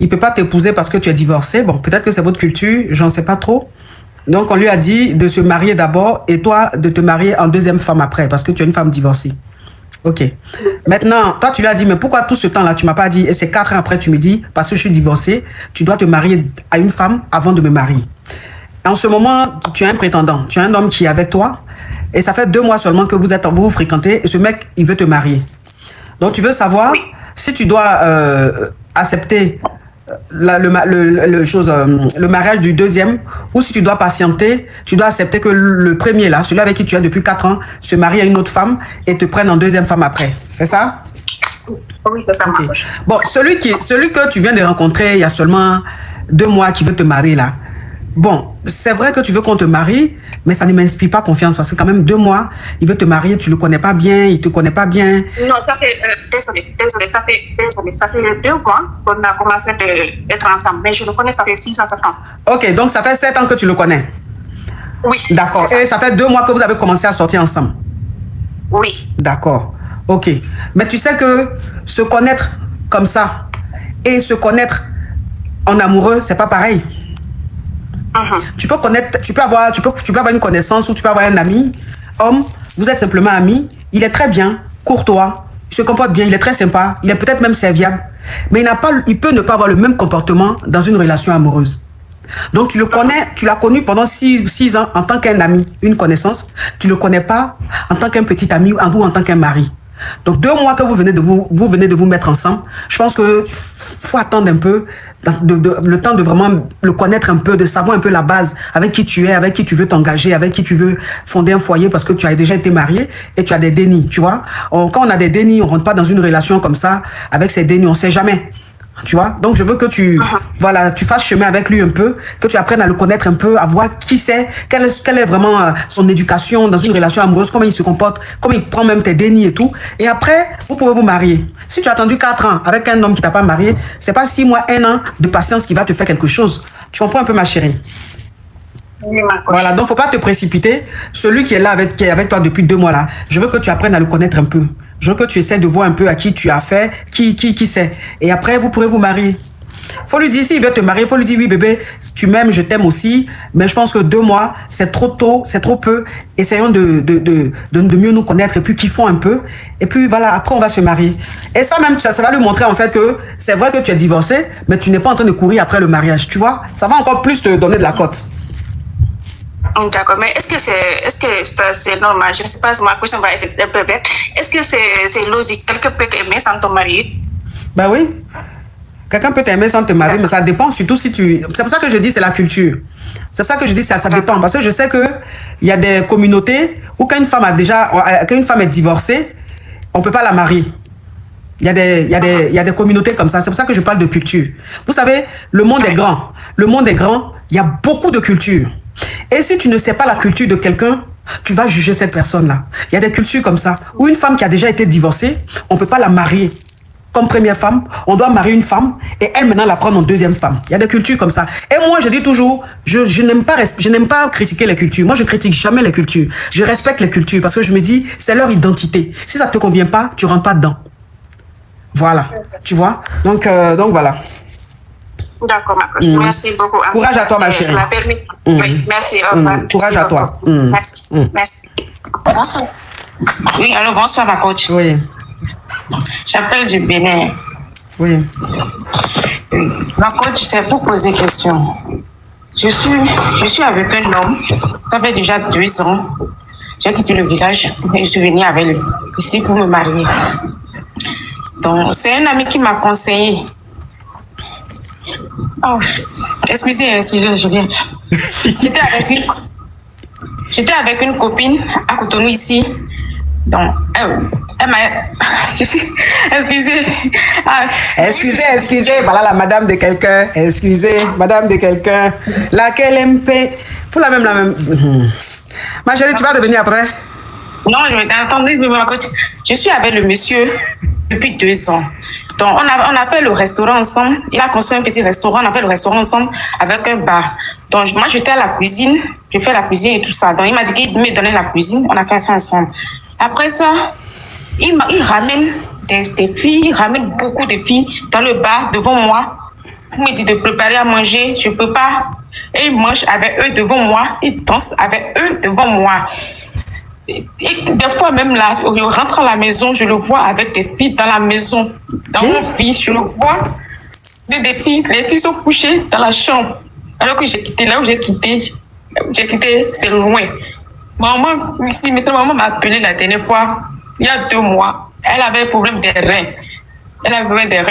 il ne peut pas t'épouser parce que tu es divorcé. Bon, peut-être que c'est votre culture, j'en sais pas trop. Donc, on lui a dit de se marier d'abord et toi, de te marier en deuxième femme après, parce que tu es une femme divorcée. Ok. Maintenant, toi, tu lui as dit, mais pourquoi tout ce temps-là, tu m'as pas dit, et c'est 4 ans après, tu me dis, parce que je suis divorcée, tu dois te marier à une femme avant de me marier. En ce moment, tu as un prétendant, tu as un homme qui est avec toi, et ça fait 2 mois seulement que vous fréquentez, et ce mec, il veut te marier. Donc, tu veux savoir si tu dois accepter le mariage du deuxième, ou si tu dois patienter, tu dois accepter que le premier là, celui avec qui tu es depuis 4 ans, se marie à une autre femme et te prenne en deuxième femme après. C'est ça? Oui, c'est ça. Okay. Bon, celui que tu viens de rencontrer il y a seulement 2 mois qui veut te marier là. Bon, c'est vrai que tu veux qu'on te marie, mais ça ne m'inspire pas confiance parce que quand même 2 mois, il veut te marier, tu le connais pas bien, il te connaît pas bien. Non, ça fait, désolé, ça fait 2 mois qu'on a commencé d'être ensemble, mais je le connais, ça fait 6 ans, 7 ans. Ok, donc ça fait 7 ans que tu le connais? Oui. D'accord, et ça fait 2 mois que vous avez commencé à sortir ensemble? Oui. D'accord, ok. Mais tu sais que se connaître comme ça et se connaître en amoureux, c'est pas pareil. Tu peux avoir une connaissance ou tu peux avoir un ami, homme, vous êtes simplement amis, il est très bien, courtois, il se comporte bien, il est très sympa, il est peut-être même serviable, mais il peut ne pas avoir le même comportement dans une relation amoureuse. Donc tu le connais, tu l'as connu pendant 6 ans en tant qu'un ami, une connaissance, tu le connais pas en tant qu'un petit ami ou en tant qu'un mari. Donc 2 mois que vous venez de vous mettre ensemble, je pense que faut attendre un peu, le temps de vraiment le connaître un peu, de savoir un peu la base, avec qui tu es, avec qui tu veux t'engager, avec qui tu veux fonder un foyer parce que tu as déjà été marié et tu as des dénis, tu vois. Quand on a des dénis, on rentre pas dans une relation comme ça, avec ces dénis, on sait jamais. Tu vois, donc je veux que tu fasses chemin avec lui un peu, que tu apprennes à le connaître un peu, à voir qui c'est, quelle est vraiment son éducation dans une relation amoureuse, comment il se comporte, comment il prend même tes dénis et tout. Et après, vous pouvez vous marier. Si tu as attendu 4 ans avec un homme qui t'a pas marié, c'est pas 6 mois, 1 an de patience qui va te faire quelque chose. Tu comprends un peu, ma chérie? Voilà, donc faut pas te précipiter. Celui qui est là qui est avec toi depuis 2 mois là, je veux que tu apprennes à le connaître un peu. Je veux que tu essaies de voir un peu à qui tu as fait, qui c'est. Et après, vous pourrez vous marier. Faut lui dire, s'il veut te marier, faut lui dire, oui bébé, si tu m'aimes, je t'aime aussi, mais je pense que 2 mois, c'est trop tôt, c'est trop peu. Essayons de mieux nous connaître et puis kiffons un peu. Et puis voilà, après on va se marier. Et ça même, ça va lui montrer en fait que c'est vrai que tu es divorcé, mais tu n'es pas en train de courir après le mariage, tu vois. Ça va encore plus te donner de la cote. D'accord, mais est-ce que ça c'est normal? Je ne sais pas, ma question va être un peu bête. Est-ce que c'est logique? Quelqu'un peut t'aimer sans te marier? Ben oui. Quelqu'un peut t'aimer sans te marier, mais ça dépend surtout si tu... C'est pour ça que je dis c'est la culture. C'est pour ça que je dis ça dépend. Parce que je sais qu'il y a des communautés où quand une femme est divorcée, on ne peut pas la marier. Il y a des communautés comme ça. C'est pour ça que je parle de culture. Vous savez, le monde est grand. Le monde est grand. Il y a beaucoup de cultures. Et si tu ne sais pas la culture de quelqu'un, tu vas juger cette personne-là. Il y a des cultures comme ça, où une femme qui a déjà été divorcée, on ne peut pas la marier comme première femme, on doit marier une femme et elle maintenant la prendre en deuxième femme. Il y a des cultures comme ça. Et moi je dis toujours, je n'aime pas critiquer les cultures. Moi je critique jamais les cultures. Je respecte les cultures parce que je me dis, c'est leur identité. Si ça ne te convient pas, tu ne rentres pas dedans. Voilà, tu vois. Donc voilà. D'accord, ma coach. Merci beaucoup. Courage à toi, ma chérie. Oui, merci. Courage à toi. Merci. Merci. Bonsoir. Oui, alors bonsoir, ma coach. Oui. J'appelle du Bénin. Oui. Ma coach, c'est pour poser question. Je suis avec un homme. Ça fait déjà 2 ans. J'ai quitté le village et je suis venue avec lui ici pour me marier. Donc, c'est un ami qui m'a conseillé. Oh, excusez, je viens. J'étais avec une copine à Cotonou ici. Donc, elle m'a... Excusez, voilà la madame de quelqu'un. Excusez, madame de quelqu'un. Laquelle MP. Pour la même. Ma chérie, tu vas devenir après? Non, attendez, ma coach. Je suis avec le monsieur depuis 2 ans. Donc, on a fait le restaurant ensemble. Il a construit un petit restaurant. On a fait le restaurant ensemble avec un bar. Donc, moi, j'étais à la cuisine. Je fais la cuisine et tout ça. Donc, il m'a dit qu'il me donnait la cuisine. On a fait ça ensemble. Après ça, il ramène des filles. Il ramène beaucoup de filles dans le bar devant moi. Il me dit de préparer à manger. Je ne peux pas. Et il mange avec eux devant moi. Il danse avec eux devant moi. Et des fois même là, je rentre à la maison, je le vois avec des filles dans la maison. Dans mon fils, je le vois. Des filles, les filles sont couchées dans la chambre. Alors que j'ai quitté, là où j'ai quitté, c'est loin. Maman, ici, maintenant, maman m'a appelé la dernière fois, il y a 2 mois. Elle avait un problème des reins.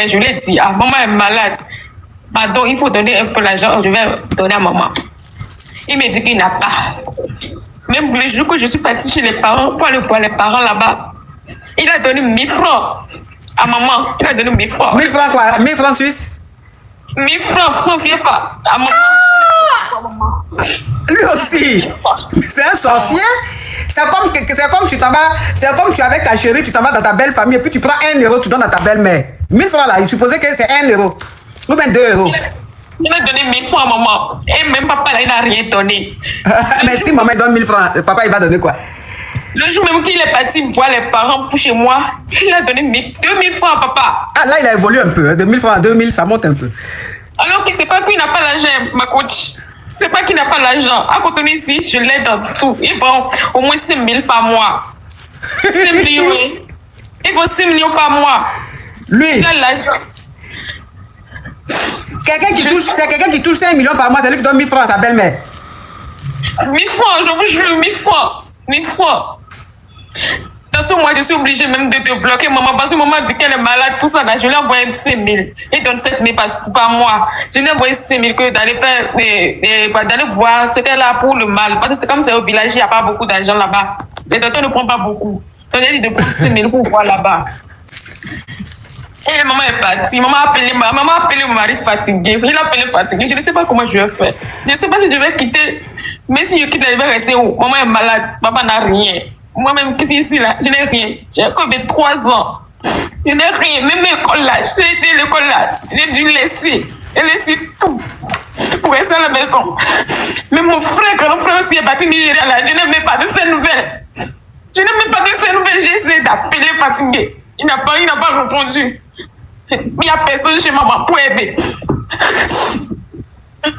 Je lui ai dit, maman est malade. Pardon, il faut donner un peu l'argent, je vais donner à maman. Il me dit qu'il n'a pas. Même le jour que je suis partie chez les parents, pour aller voir les parents là-bas, il a donné 1000 francs à maman. Il a donné 1000 francs. 1000 francs quoi? 1000 francs suisses? 1000 francs CFA à maman. Lui aussi. C'est un sorcier. C'est comme tu t'en vas, c'est comme tu es avec ta chérie, tu t'en vas dans ta belle famille et puis tu prends 1 euro, tu donnes à ta belle-mère. 1000 francs là, il supposait que c'est 1 euro. Ou bien 2 euros. Il a donné 1000 francs à maman. Et même papa, là, il n'a rien donné. Mais si maman donne 1000 francs, papa, il va donner quoi? Le jour même qu'il est parti voir les parents pour chez moi, il a donné 2000 francs à papa. Ah, là, il a évolué un peu. De 1000 francs à 2000, ça monte un peu. Alors que c'est pas qu'il n'a pas l'argent, ma coach. C'est pas qu'il n'a pas l'argent. À Cotonou ici, je l'aide dans tout. Il vend au moins 5 000 par mois. 5 millions. Il vaut 6 millions par mois. Lui. Il a l'argent. C'est quelqu'un qui touche 5 millions par mois, c'est lui qui donne 1000 francs à sa belle-mère. 1000 francs, je vous jure, 1000 francs. 1000 francs. Dans ce mois, je suis obligée même de te bloquer, maman, parce que maman dit qu'elle est malade, tout ça. Là, je lui ai envoyé 5 000. Il donne 7 000 par mois. Je lui ai envoyé 5 000 que d'aller voir ce qu'elle a pour le mal. Parce que c'est comme c'est au village, il n'y a pas beaucoup d'argent là-bas. Les docteurs ne prennent pas beaucoup. Donc, il dit de prendre 5 000 pour voir là-bas. Et maman est partie. Maman a appelé mon mari fatigué. Il a appelé fatigué. Je ne sais pas comment je vais faire. Je ne sais pas si je vais quitter. Mais si je quitte, je vais rester où? Maman est malade. Papa n'a rien. Moi-même, qu'est-ce ici là? Je n'ai rien. J'ai encore 3 ans. Je n'ai rien. Même l'école là. J'ai été à l'école là. J'ai dû laisser. J'ai laissé tout. pour rester à la maison. Mais mon frère, grand frère aussi est parti au Nigeria là. Je n'ai même pas de ses nouvelles. Je n'ai même pas de ses nouvelles. J'ai essayé d'appeler fatigué. Il n'a pas répondu. Il n'y a personne chez maman pour aider.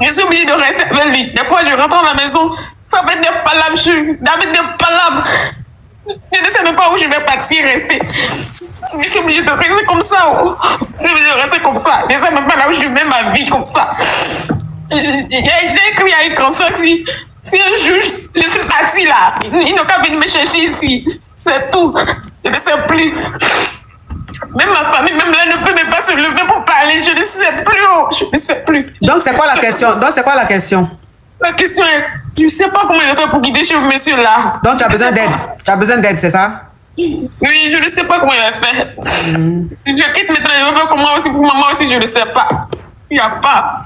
Je suis obligée de rester avec lui. Des fois, je rentre à la maison, avec des palabres, avec des palabres. Je ne sais même pas où je vais partir, rester. Je suis obligée de rester comme ça. Je suis obligée de rester comme ça. Je ne sais même pas là où je mets ma vie comme ça. J'ai écrit à une conscience si un juge, je suis partie là. Il n'a qu'à venir me chercher ici. C'est tout. Je ne sais plus. Même ma famille, même là, ne peut même pas se lever pour parler. Je ne sais plus. Je ne sais plus. Donc, c'est quoi la question? La question est, tu ne sais pas comment il va faire pour guider chez monsieur là. Donc, tu as besoin d'aide. Tu as besoin d'aide, c'est ça? Oui, je ne sais pas comment il va faire. Je quitte maintenant, il va faire comment aussi pour maman aussi, je ne sais pas. Il n'y a pas.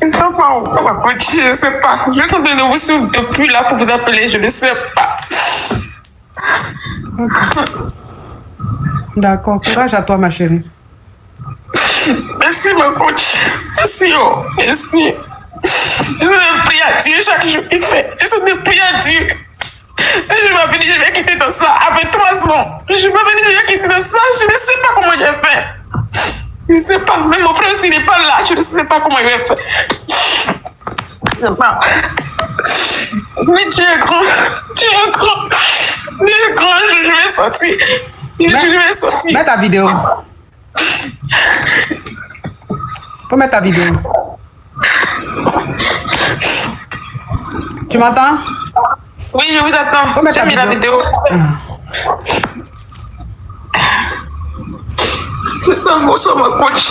Je ne sais pas, je ne sais pas. Je suis en train de vous suivre depuis là pour vous appeler, je ne sais pas. D'accord, courage à toi, ma chérie. Merci, ma coach. Merci, oh, merci. Je suis prier à Dieu chaque jour qu'il fait. Je suis prier à Dieu. Je vais venir, je vais quitter dans ça. Après 3 ans, je vais venir, je vais quitter dans ça. Je ne sais pas comment il va faire. Je ne sais pas. Même mon frère s'il n'est pas là, je ne sais pas comment il va faire. Je ne sais pas. Mais tu es grand. Tu es grand. Tu es grand, je vais sortir. Je vais sortir. Mets ta vidéo. Faut mettre ta vidéo. Tu m'entends? Oui, je vous attends. Faut mettre J'ai mis la vidéo. C'est ça, bonsoir, ma coach.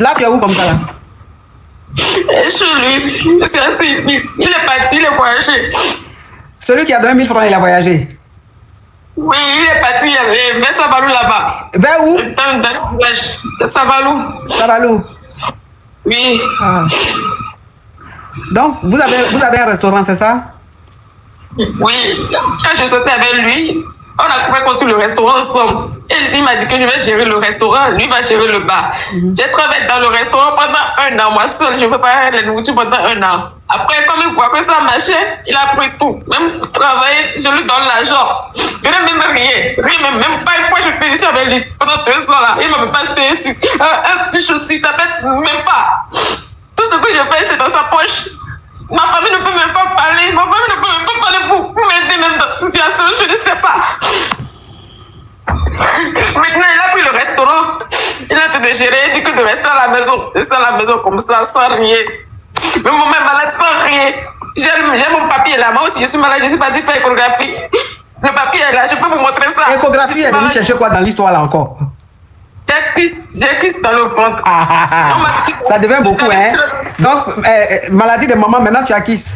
Là, tu es où comme ça, là? Chez lui. Je suis assez. Il est parti, il est voyagé. Celui qui a donné 1000 francs, il a voyagé. Oui, il est parti vers Savalou là-bas. Vers où? Dans le village. Savalou. Savalou. Oui. Ah. Donc, vous avez un restaurant, c'est ça? Oui. Quand je sortais avec lui, on a construit le restaurant ensemble. Et il m'a dit que je vais gérer le restaurant, lui va gérer le bar. J'ai travaillé dans le restaurant pendant 1 an, moi seule. Je préparais la nourriture pendant 1 an. Après, comme il voit que ça marchait, il a pris tout. Même pour travailler, je lui donne l'argent. Je n'ai même rien. Même pas une fois, je suis avec lui pendant 2 ans là. Il ne m'a même pas acheté un chaussure, même pas. Tout ce que je fais, c'est dans sa poche. Ma famille ne peut même pas parler. Ma famille ne peut même pas parler pour m'aider même dans cette situation. Je ne sais pas. Maintenant, il a pris le restaurant. Il a tout géré. Il dit que de rester à la maison. Je suis à la maison comme ça, sans rien. Mais moi, même malade, sans rien. J'ai mon papier là. Moi aussi, je suis malade. Je suis partie faire échographie. Le papier est là. Je peux vous montrer ça. Échographie, elle est venue chercher quoi dans l'histoire là encore? J'ai Christ dans le ventre. Ça devient beaucoup, hein? Donc, maladie de maman, maintenant tu as Kiss.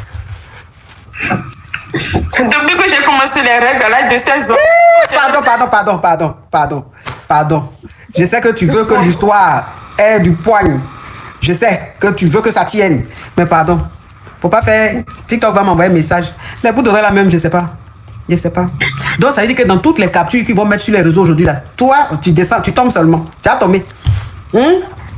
Depuis que j'ai commencé les règles à l'âge de 16 ans. Pardon. Je sais que tu veux que l'histoire ait du poigne. Je sais que tu veux que ça tienne. Mais pardon. Faut pas faire. TikTok va m'envoyer un message. C'est pour donner la même, je sais pas. Donc ça veut dire que dans toutes les captures qu'ils vont mettre sur les réseaux aujourd'hui là, toi tu descends, tu tombes seulement. Tu vas tomber.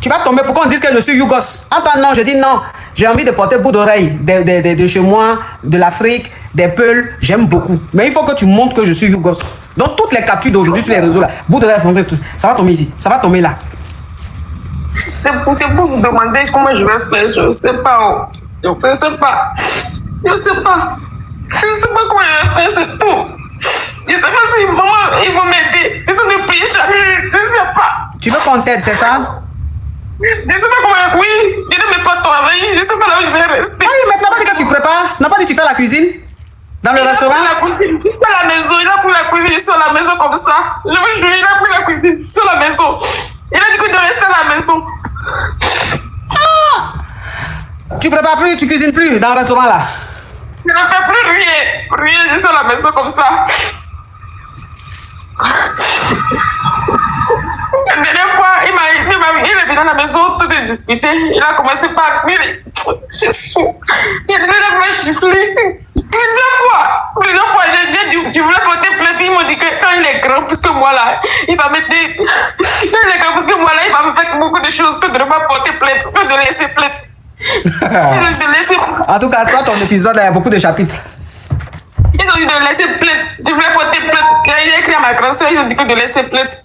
Tu vas tomber pour qu'on dise que je suis Yougos. Attends, non, je dis non. J'ai envie de porter bout d'oreille de chez moi, de l'Afrique, des Peuls. J'aime beaucoup. Mais il faut que tu montres que je suis Yougos. Donc toutes les captures d'aujourd'hui sur les réseaux là, bout d'oreille, ça va tomber ici. Ça va tomber là. C'est pour vous demander comment je vais faire. Je ne sais pas. Je ne sais pas. Je ne sais pas. Je ne sais pas comment il va faire, c'est tout. Je ne sais pas si maman, ils vont m'aider. Je suis de prier chaque jour. Je ne sais pas. Tu veux qu'on t'aide, c'est ça? Je ne sais pas comment. Oui, je ne vais pas travailler. Je ne sais pas là où je vais rester. Oui, mais tu n'as pas dit que tu prépares? Tu n'as pas dit que tu fais la cuisine? Dans le restaurant? Il a la maison. Il a pris la cuisine. Je suis à la maison comme ça. Je vous jure, il a pris la cuisine. Je suis à la maison. Il a dit que de rester à la maison. Tu prépares plus, tu cuisines plus dans le restaurant là? Je ne fais plus rien. Je suis à la maison comme ça. La dernière fois, il est venu à la maison, tout est disputé. Il a commencé par dire, je suis sous. Il a donné la main chifflée. Plusieurs fois, je voulais porter plainte. Ils m'ont dit que quand il est grand plus que moi là, il va mettre des... Quand il est grand plus que moi là, beaucoup de choses que de ne pas porter plainte, que de laisser plainte. En tout cas, toi, ton épisode, il y a beaucoup de chapitres. Ils ont dit de laisser plainte. Je voulais porter plainte. J'ai écrit à ma grande soeur, ils ont dit que de laisser plainte.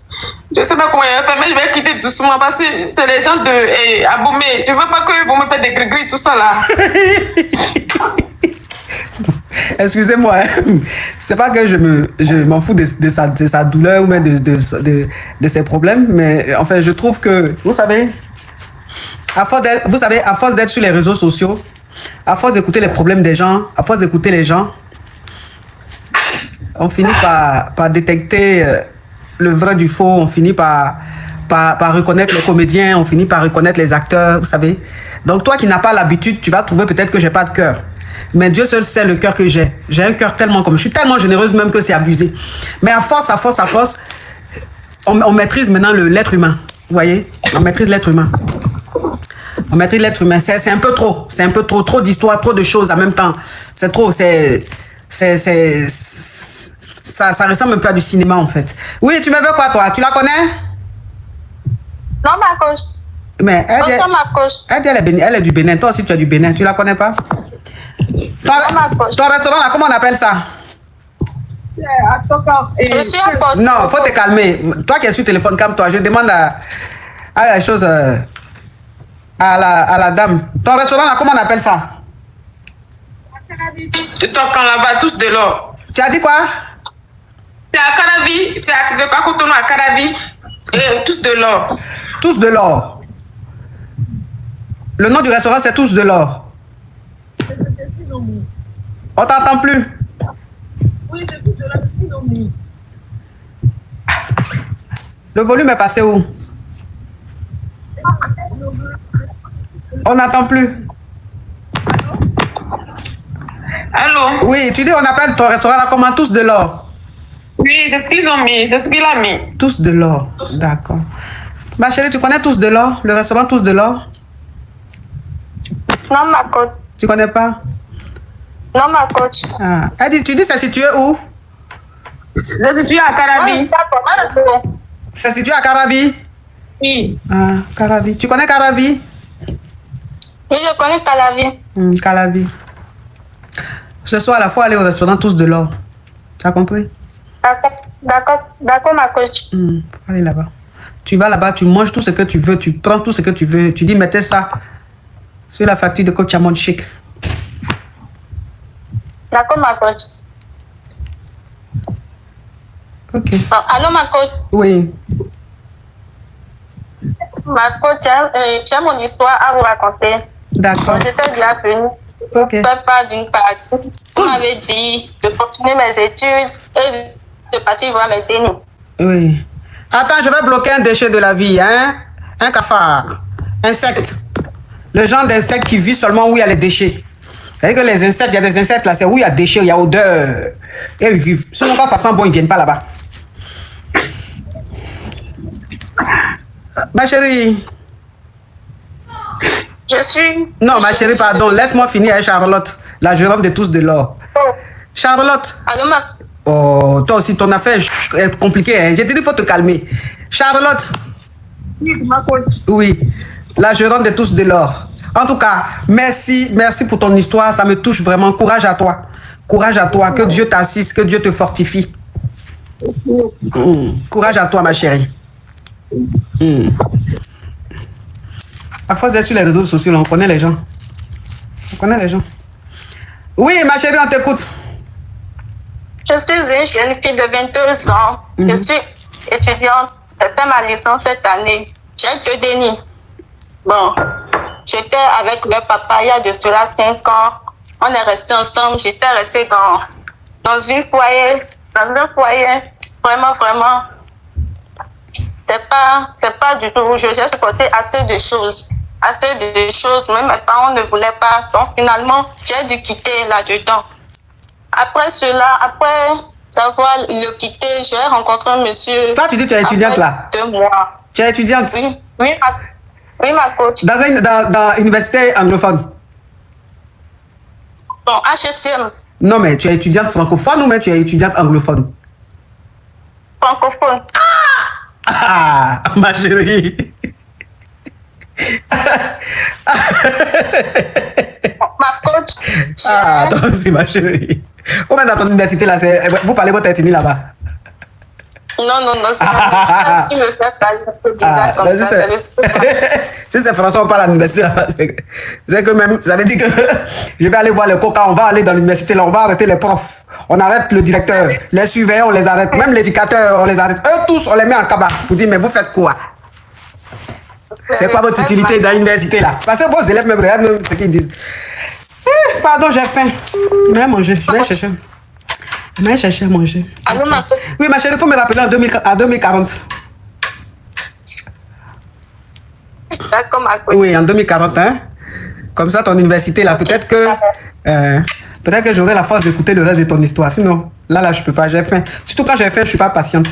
Je ne sais pas comment il va faire, mais je vais quitter doucement parce que c'est les gens de Aboumé. Je ne veux pas qu'ils vont me faire des gris-gris, tout ça là. Excusez-moi, hein. C'est pas que je m'en fous de sa douleur ou même de ses problèmes, mais enfin, je trouve que, vous savez, à force d'être sur les réseaux sociaux, à force d'écouter les problèmes des gens, à force d'écouter les gens, on finit par détecter le vrai du faux, on finit par reconnaître les comédiens, on finit par reconnaître les acteurs, vous savez. Donc toi qui n'as pas l'habitude, tu vas trouver peut-être que j'ai pas de cœur. Mais Dieu seul sait le cœur que j'ai. J'ai un cœur tellement comme... Je suis tellement généreuse même que c'est abusé. Mais à force, on maîtrise maintenant l'être humain. Vous voyez? On maîtrise l'être humain. On maîtrise l'être humain. C'est un peu trop. C'est un peu trop. Trop d'histoires, trop de choses en même temps. C'est trop. Ça ressemble un peu à du cinéma en fait. Oui, tu me veux quoi toi? Tu la connais? Non, ma coach. Mais elle est du Bénin. Toi aussi tu es du Bénin. Tu la connais pas? Ton restaurant là, comment on appelle ça? Je suis un pote. Non, faut te calmer. Toi qui es sur le téléphone, calme-toi. Je demande à la chose à la dame. Ton restaurant là, comment on appelle ça? Tu toques là-bas, tous de l'or. Tu as dit quoi? C'est à Caravi, c'est à Cotonou à Caravi, et tous de l'or. Tous de l'or. Le nom du restaurant c'est Tous de l'or. On t'entend plus. Oui, c'est Tous de l'or. Le volume est passé où? On n'entend plus. Allô? Oui, tu dis on appelle ton restaurant là comment? Tous de l'or. Oui, c'est ce qu'ils ont mis, c'est ce qu'il a mis. Tous de l'or, d'accord. Ma chérie, tu connais Tous de l'or? Le restaurant Tous de l'or? Non, ma coach. Tu connais pas? Non, ma coach. Ah. Tu dis c'est situé où? C'est situé à Caravi. C'est situé à Caravi? Oui. Ah, Caravi. Tu connais Caravi? Oui, je connais Caravi. Caravi. Ce soir, il faut aller au restaurant Tous de l'or. Tu as compris? D'accord, ma coach. Faut aller là-bas. Tu vas là-bas, tu manges tout ce que tu veux, tu prends tout ce que tu veux. Tu dis, mettez ça sur la facture de Coach Chamon Chic. D'accord, ma coach. Ok. Allô, ma coach. Oui. Ma coach, j'ai mon histoire à vous raconter. D'accord. J'étais déjà venue. Ok. Je fais part d'une partie. Vous m'avez dit de continuer mes études et de partir voir mes dénis. Oui. Attends, je vais bloquer un déchet de la vie, hein? Un cafard. Insecte. Le genre d'insecte qui vit seulement où il y a les déchets. C'est-à-dire que les insectes, il y a des insectes là, c'est où il y a déchets, il y a odeur. Et ils vivent. Sinon, quand ça sent bon, ils ne viennent pas là-bas. Ma chérie. Je suis... Non, ma chérie, pardon. Laisse-moi finir avec Charlotte, la gérante de Tous de l'or. Charlotte. Allô, ma... Oh, toi aussi, ton affaire est compliquée. Hein? J'ai dit, il faut te calmer. Charlotte. Oui, la gérante de Tous de l'or. En tout cas, merci pour ton histoire. Ça me touche vraiment. Courage à toi. Courage à toi. Que Dieu t'assiste, que Dieu te fortifie. Courage à toi, ma chérie. À force d'être sur les réseaux sociaux, on connaît les gens. On connaît les gens. Oui, ma chérie, on t'écoute. Je suis une jeune fille de 22 ans. Je suis étudiante. J'ai fait ma licence cette année. J'ai que des nids. Bon, j'étais avec le papa il y a de cela 5 ans. On est restés ensemble. J'étais restée dans un foyer. Vraiment. C'est pas du tout. J'ai supporté assez de choses. Même mes parents ne voulaient pas. Donc finalement, j'ai dû quitter là-dedans. Après savoir le quitter, j'ai rencontré un monsieur. Toi, tu dis que tu es étudiante là? 2 mois. Tu es étudiante? Oui, ma coach. Dans l'université anglophone? Bon, HSM. Non, mais tu es étudiante francophone ou mais tu es étudiante anglophone? Francophone. Ah, ma chérie. Ma coach. Ah, attends, c'est ma chérie. Combien dans ton université là, vous parlez votre ethnie là-bas? Non, c'est ça qui me fait parler un peu bizarre comme ça. Si c'est François, on parle à l'université là-bas. C'est que même, ça veut dire que je vais aller voir les coca, on va aller dans l'université là, on va arrêter les profs. On arrête le directeur, les surveillants, on les arrête. Même l'éducateur, on les arrête. Eux tous, on les met en cabas pour dire, mais vous faites quoi? C'est quoi votre utilité dans l'université là? Parce que vos élèves même regardent même ce qu'ils disent. Pardon, j'ai faim. Je vais manger, je vais chercher. Je vais chercher à manger. Allô, ma coach. Oui, ma chérie, il faut me rappeler en 2040. D'accord, ma coach. Oui, en 2040, hein. Comme ça, ton université là, peut-être que j'aurai la force d'écouter le reste de ton histoire. Sinon, là, je peux pas, j'ai faim. Surtout quand j'ai faim, je suis pas patiente.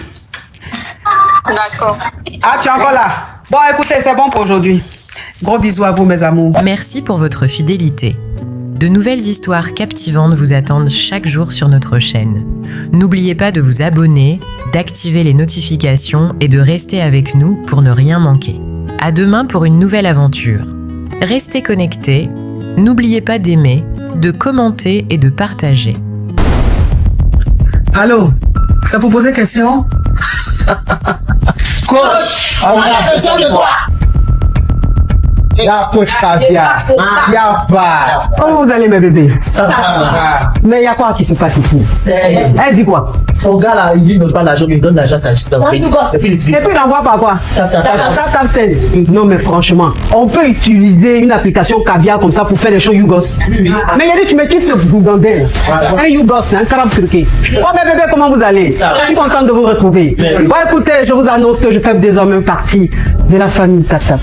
D'accord. Ah, tu es encore là? Bon, écoutez, c'est bon pour aujourd'hui. Gros bisous à vous, mes amours. Merci pour votre fidélité. De nouvelles histoires captivantes vous attendent chaque jour sur notre chaîne. N'oubliez pas de vous abonner, d'activer les notifications et de rester avec nous pour ne rien manquer. À demain pour une nouvelle aventure. Restez connectés, n'oubliez pas d'aimer, de commenter et de partager. Allô? Ça vous posait question? Coach, on a besoin de toi. La coach Caviar. Y'a pas. Comment vous allez, mes bébés? Ça va. Mais il y a quoi qui se passe ici? Elle dit quoi? Son gars là, il donne pas l'argent, mais il donne l'argent à sa chiste. Et puis il envoie par quoi? Non, mais franchement, on peut utiliser une application Caviar comme ça pour faire des choses Yougos. Mais il a dit, tu me quittes ce gougandel. Un Yougos, un carabe turqué. Oh, mes bébés, comment vous allez? Je suis contente de vous retrouver. Bon, écoutez, je vous annonce que je fais désormais partie de la famille Tata.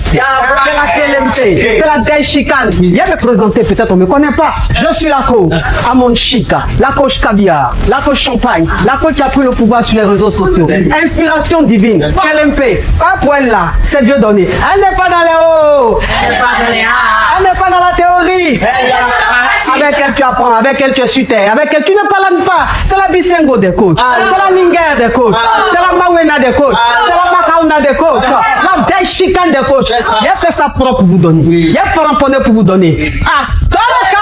C'est la Gaï Chicane. Viens me présenter, peut-être on ne me connaît pas. Je suis la coach Amon Chica, la coach Caviar, la coach Champagne, la coach qui a pris le pouvoir sur les réseaux sociaux. Inspiration divine, LMP, pas pour elle là, c'est Dieu donné. Elle n'est pas dans les hauts, elle n'est pas dans la théorie. Avec elle tu apprends, avec elle tu es sur terre, avec elle tu ne parles pas. C'est la Bisengo des coachs, c'est la Linger des coachs, c'est la Mawena des coachs, c'est la Makauna des coachs, la Gaï Chicane des coachs. Il a fait ça propre pour vous donner. Il y a pas ramponné pour vous donner. Ah, dans le cas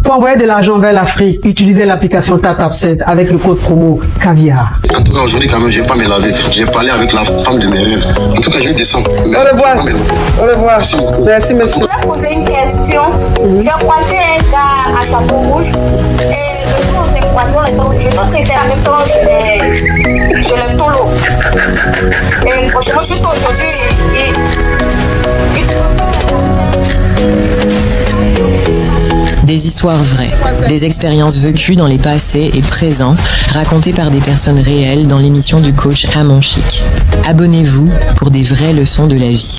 pour envoyer de l'argent vers l'Afrique, utilisez l'application TapTapSend avec le code promo Caviar. En tout cas, aujourd'hui, quand même, je vais pas me laver. J'ai parlé avec la femme de mes rêves. En tout cas, je vais descendre. Au revoir. Au revoir. Merci, monsieur. Je voulais poser une question. J'ai croisé un gars à chapeau rouge. Et le jour où on s'est croisé, on était traité en même temps chez le tolo. Et franchement, juste aujourd'hui, Des histoires vraies, des expériences vécues dans les passés et présents, racontées par des personnes réelles dans l'émission du coach Amon Chic. Abonnez-vous pour des vraies leçons de la vie.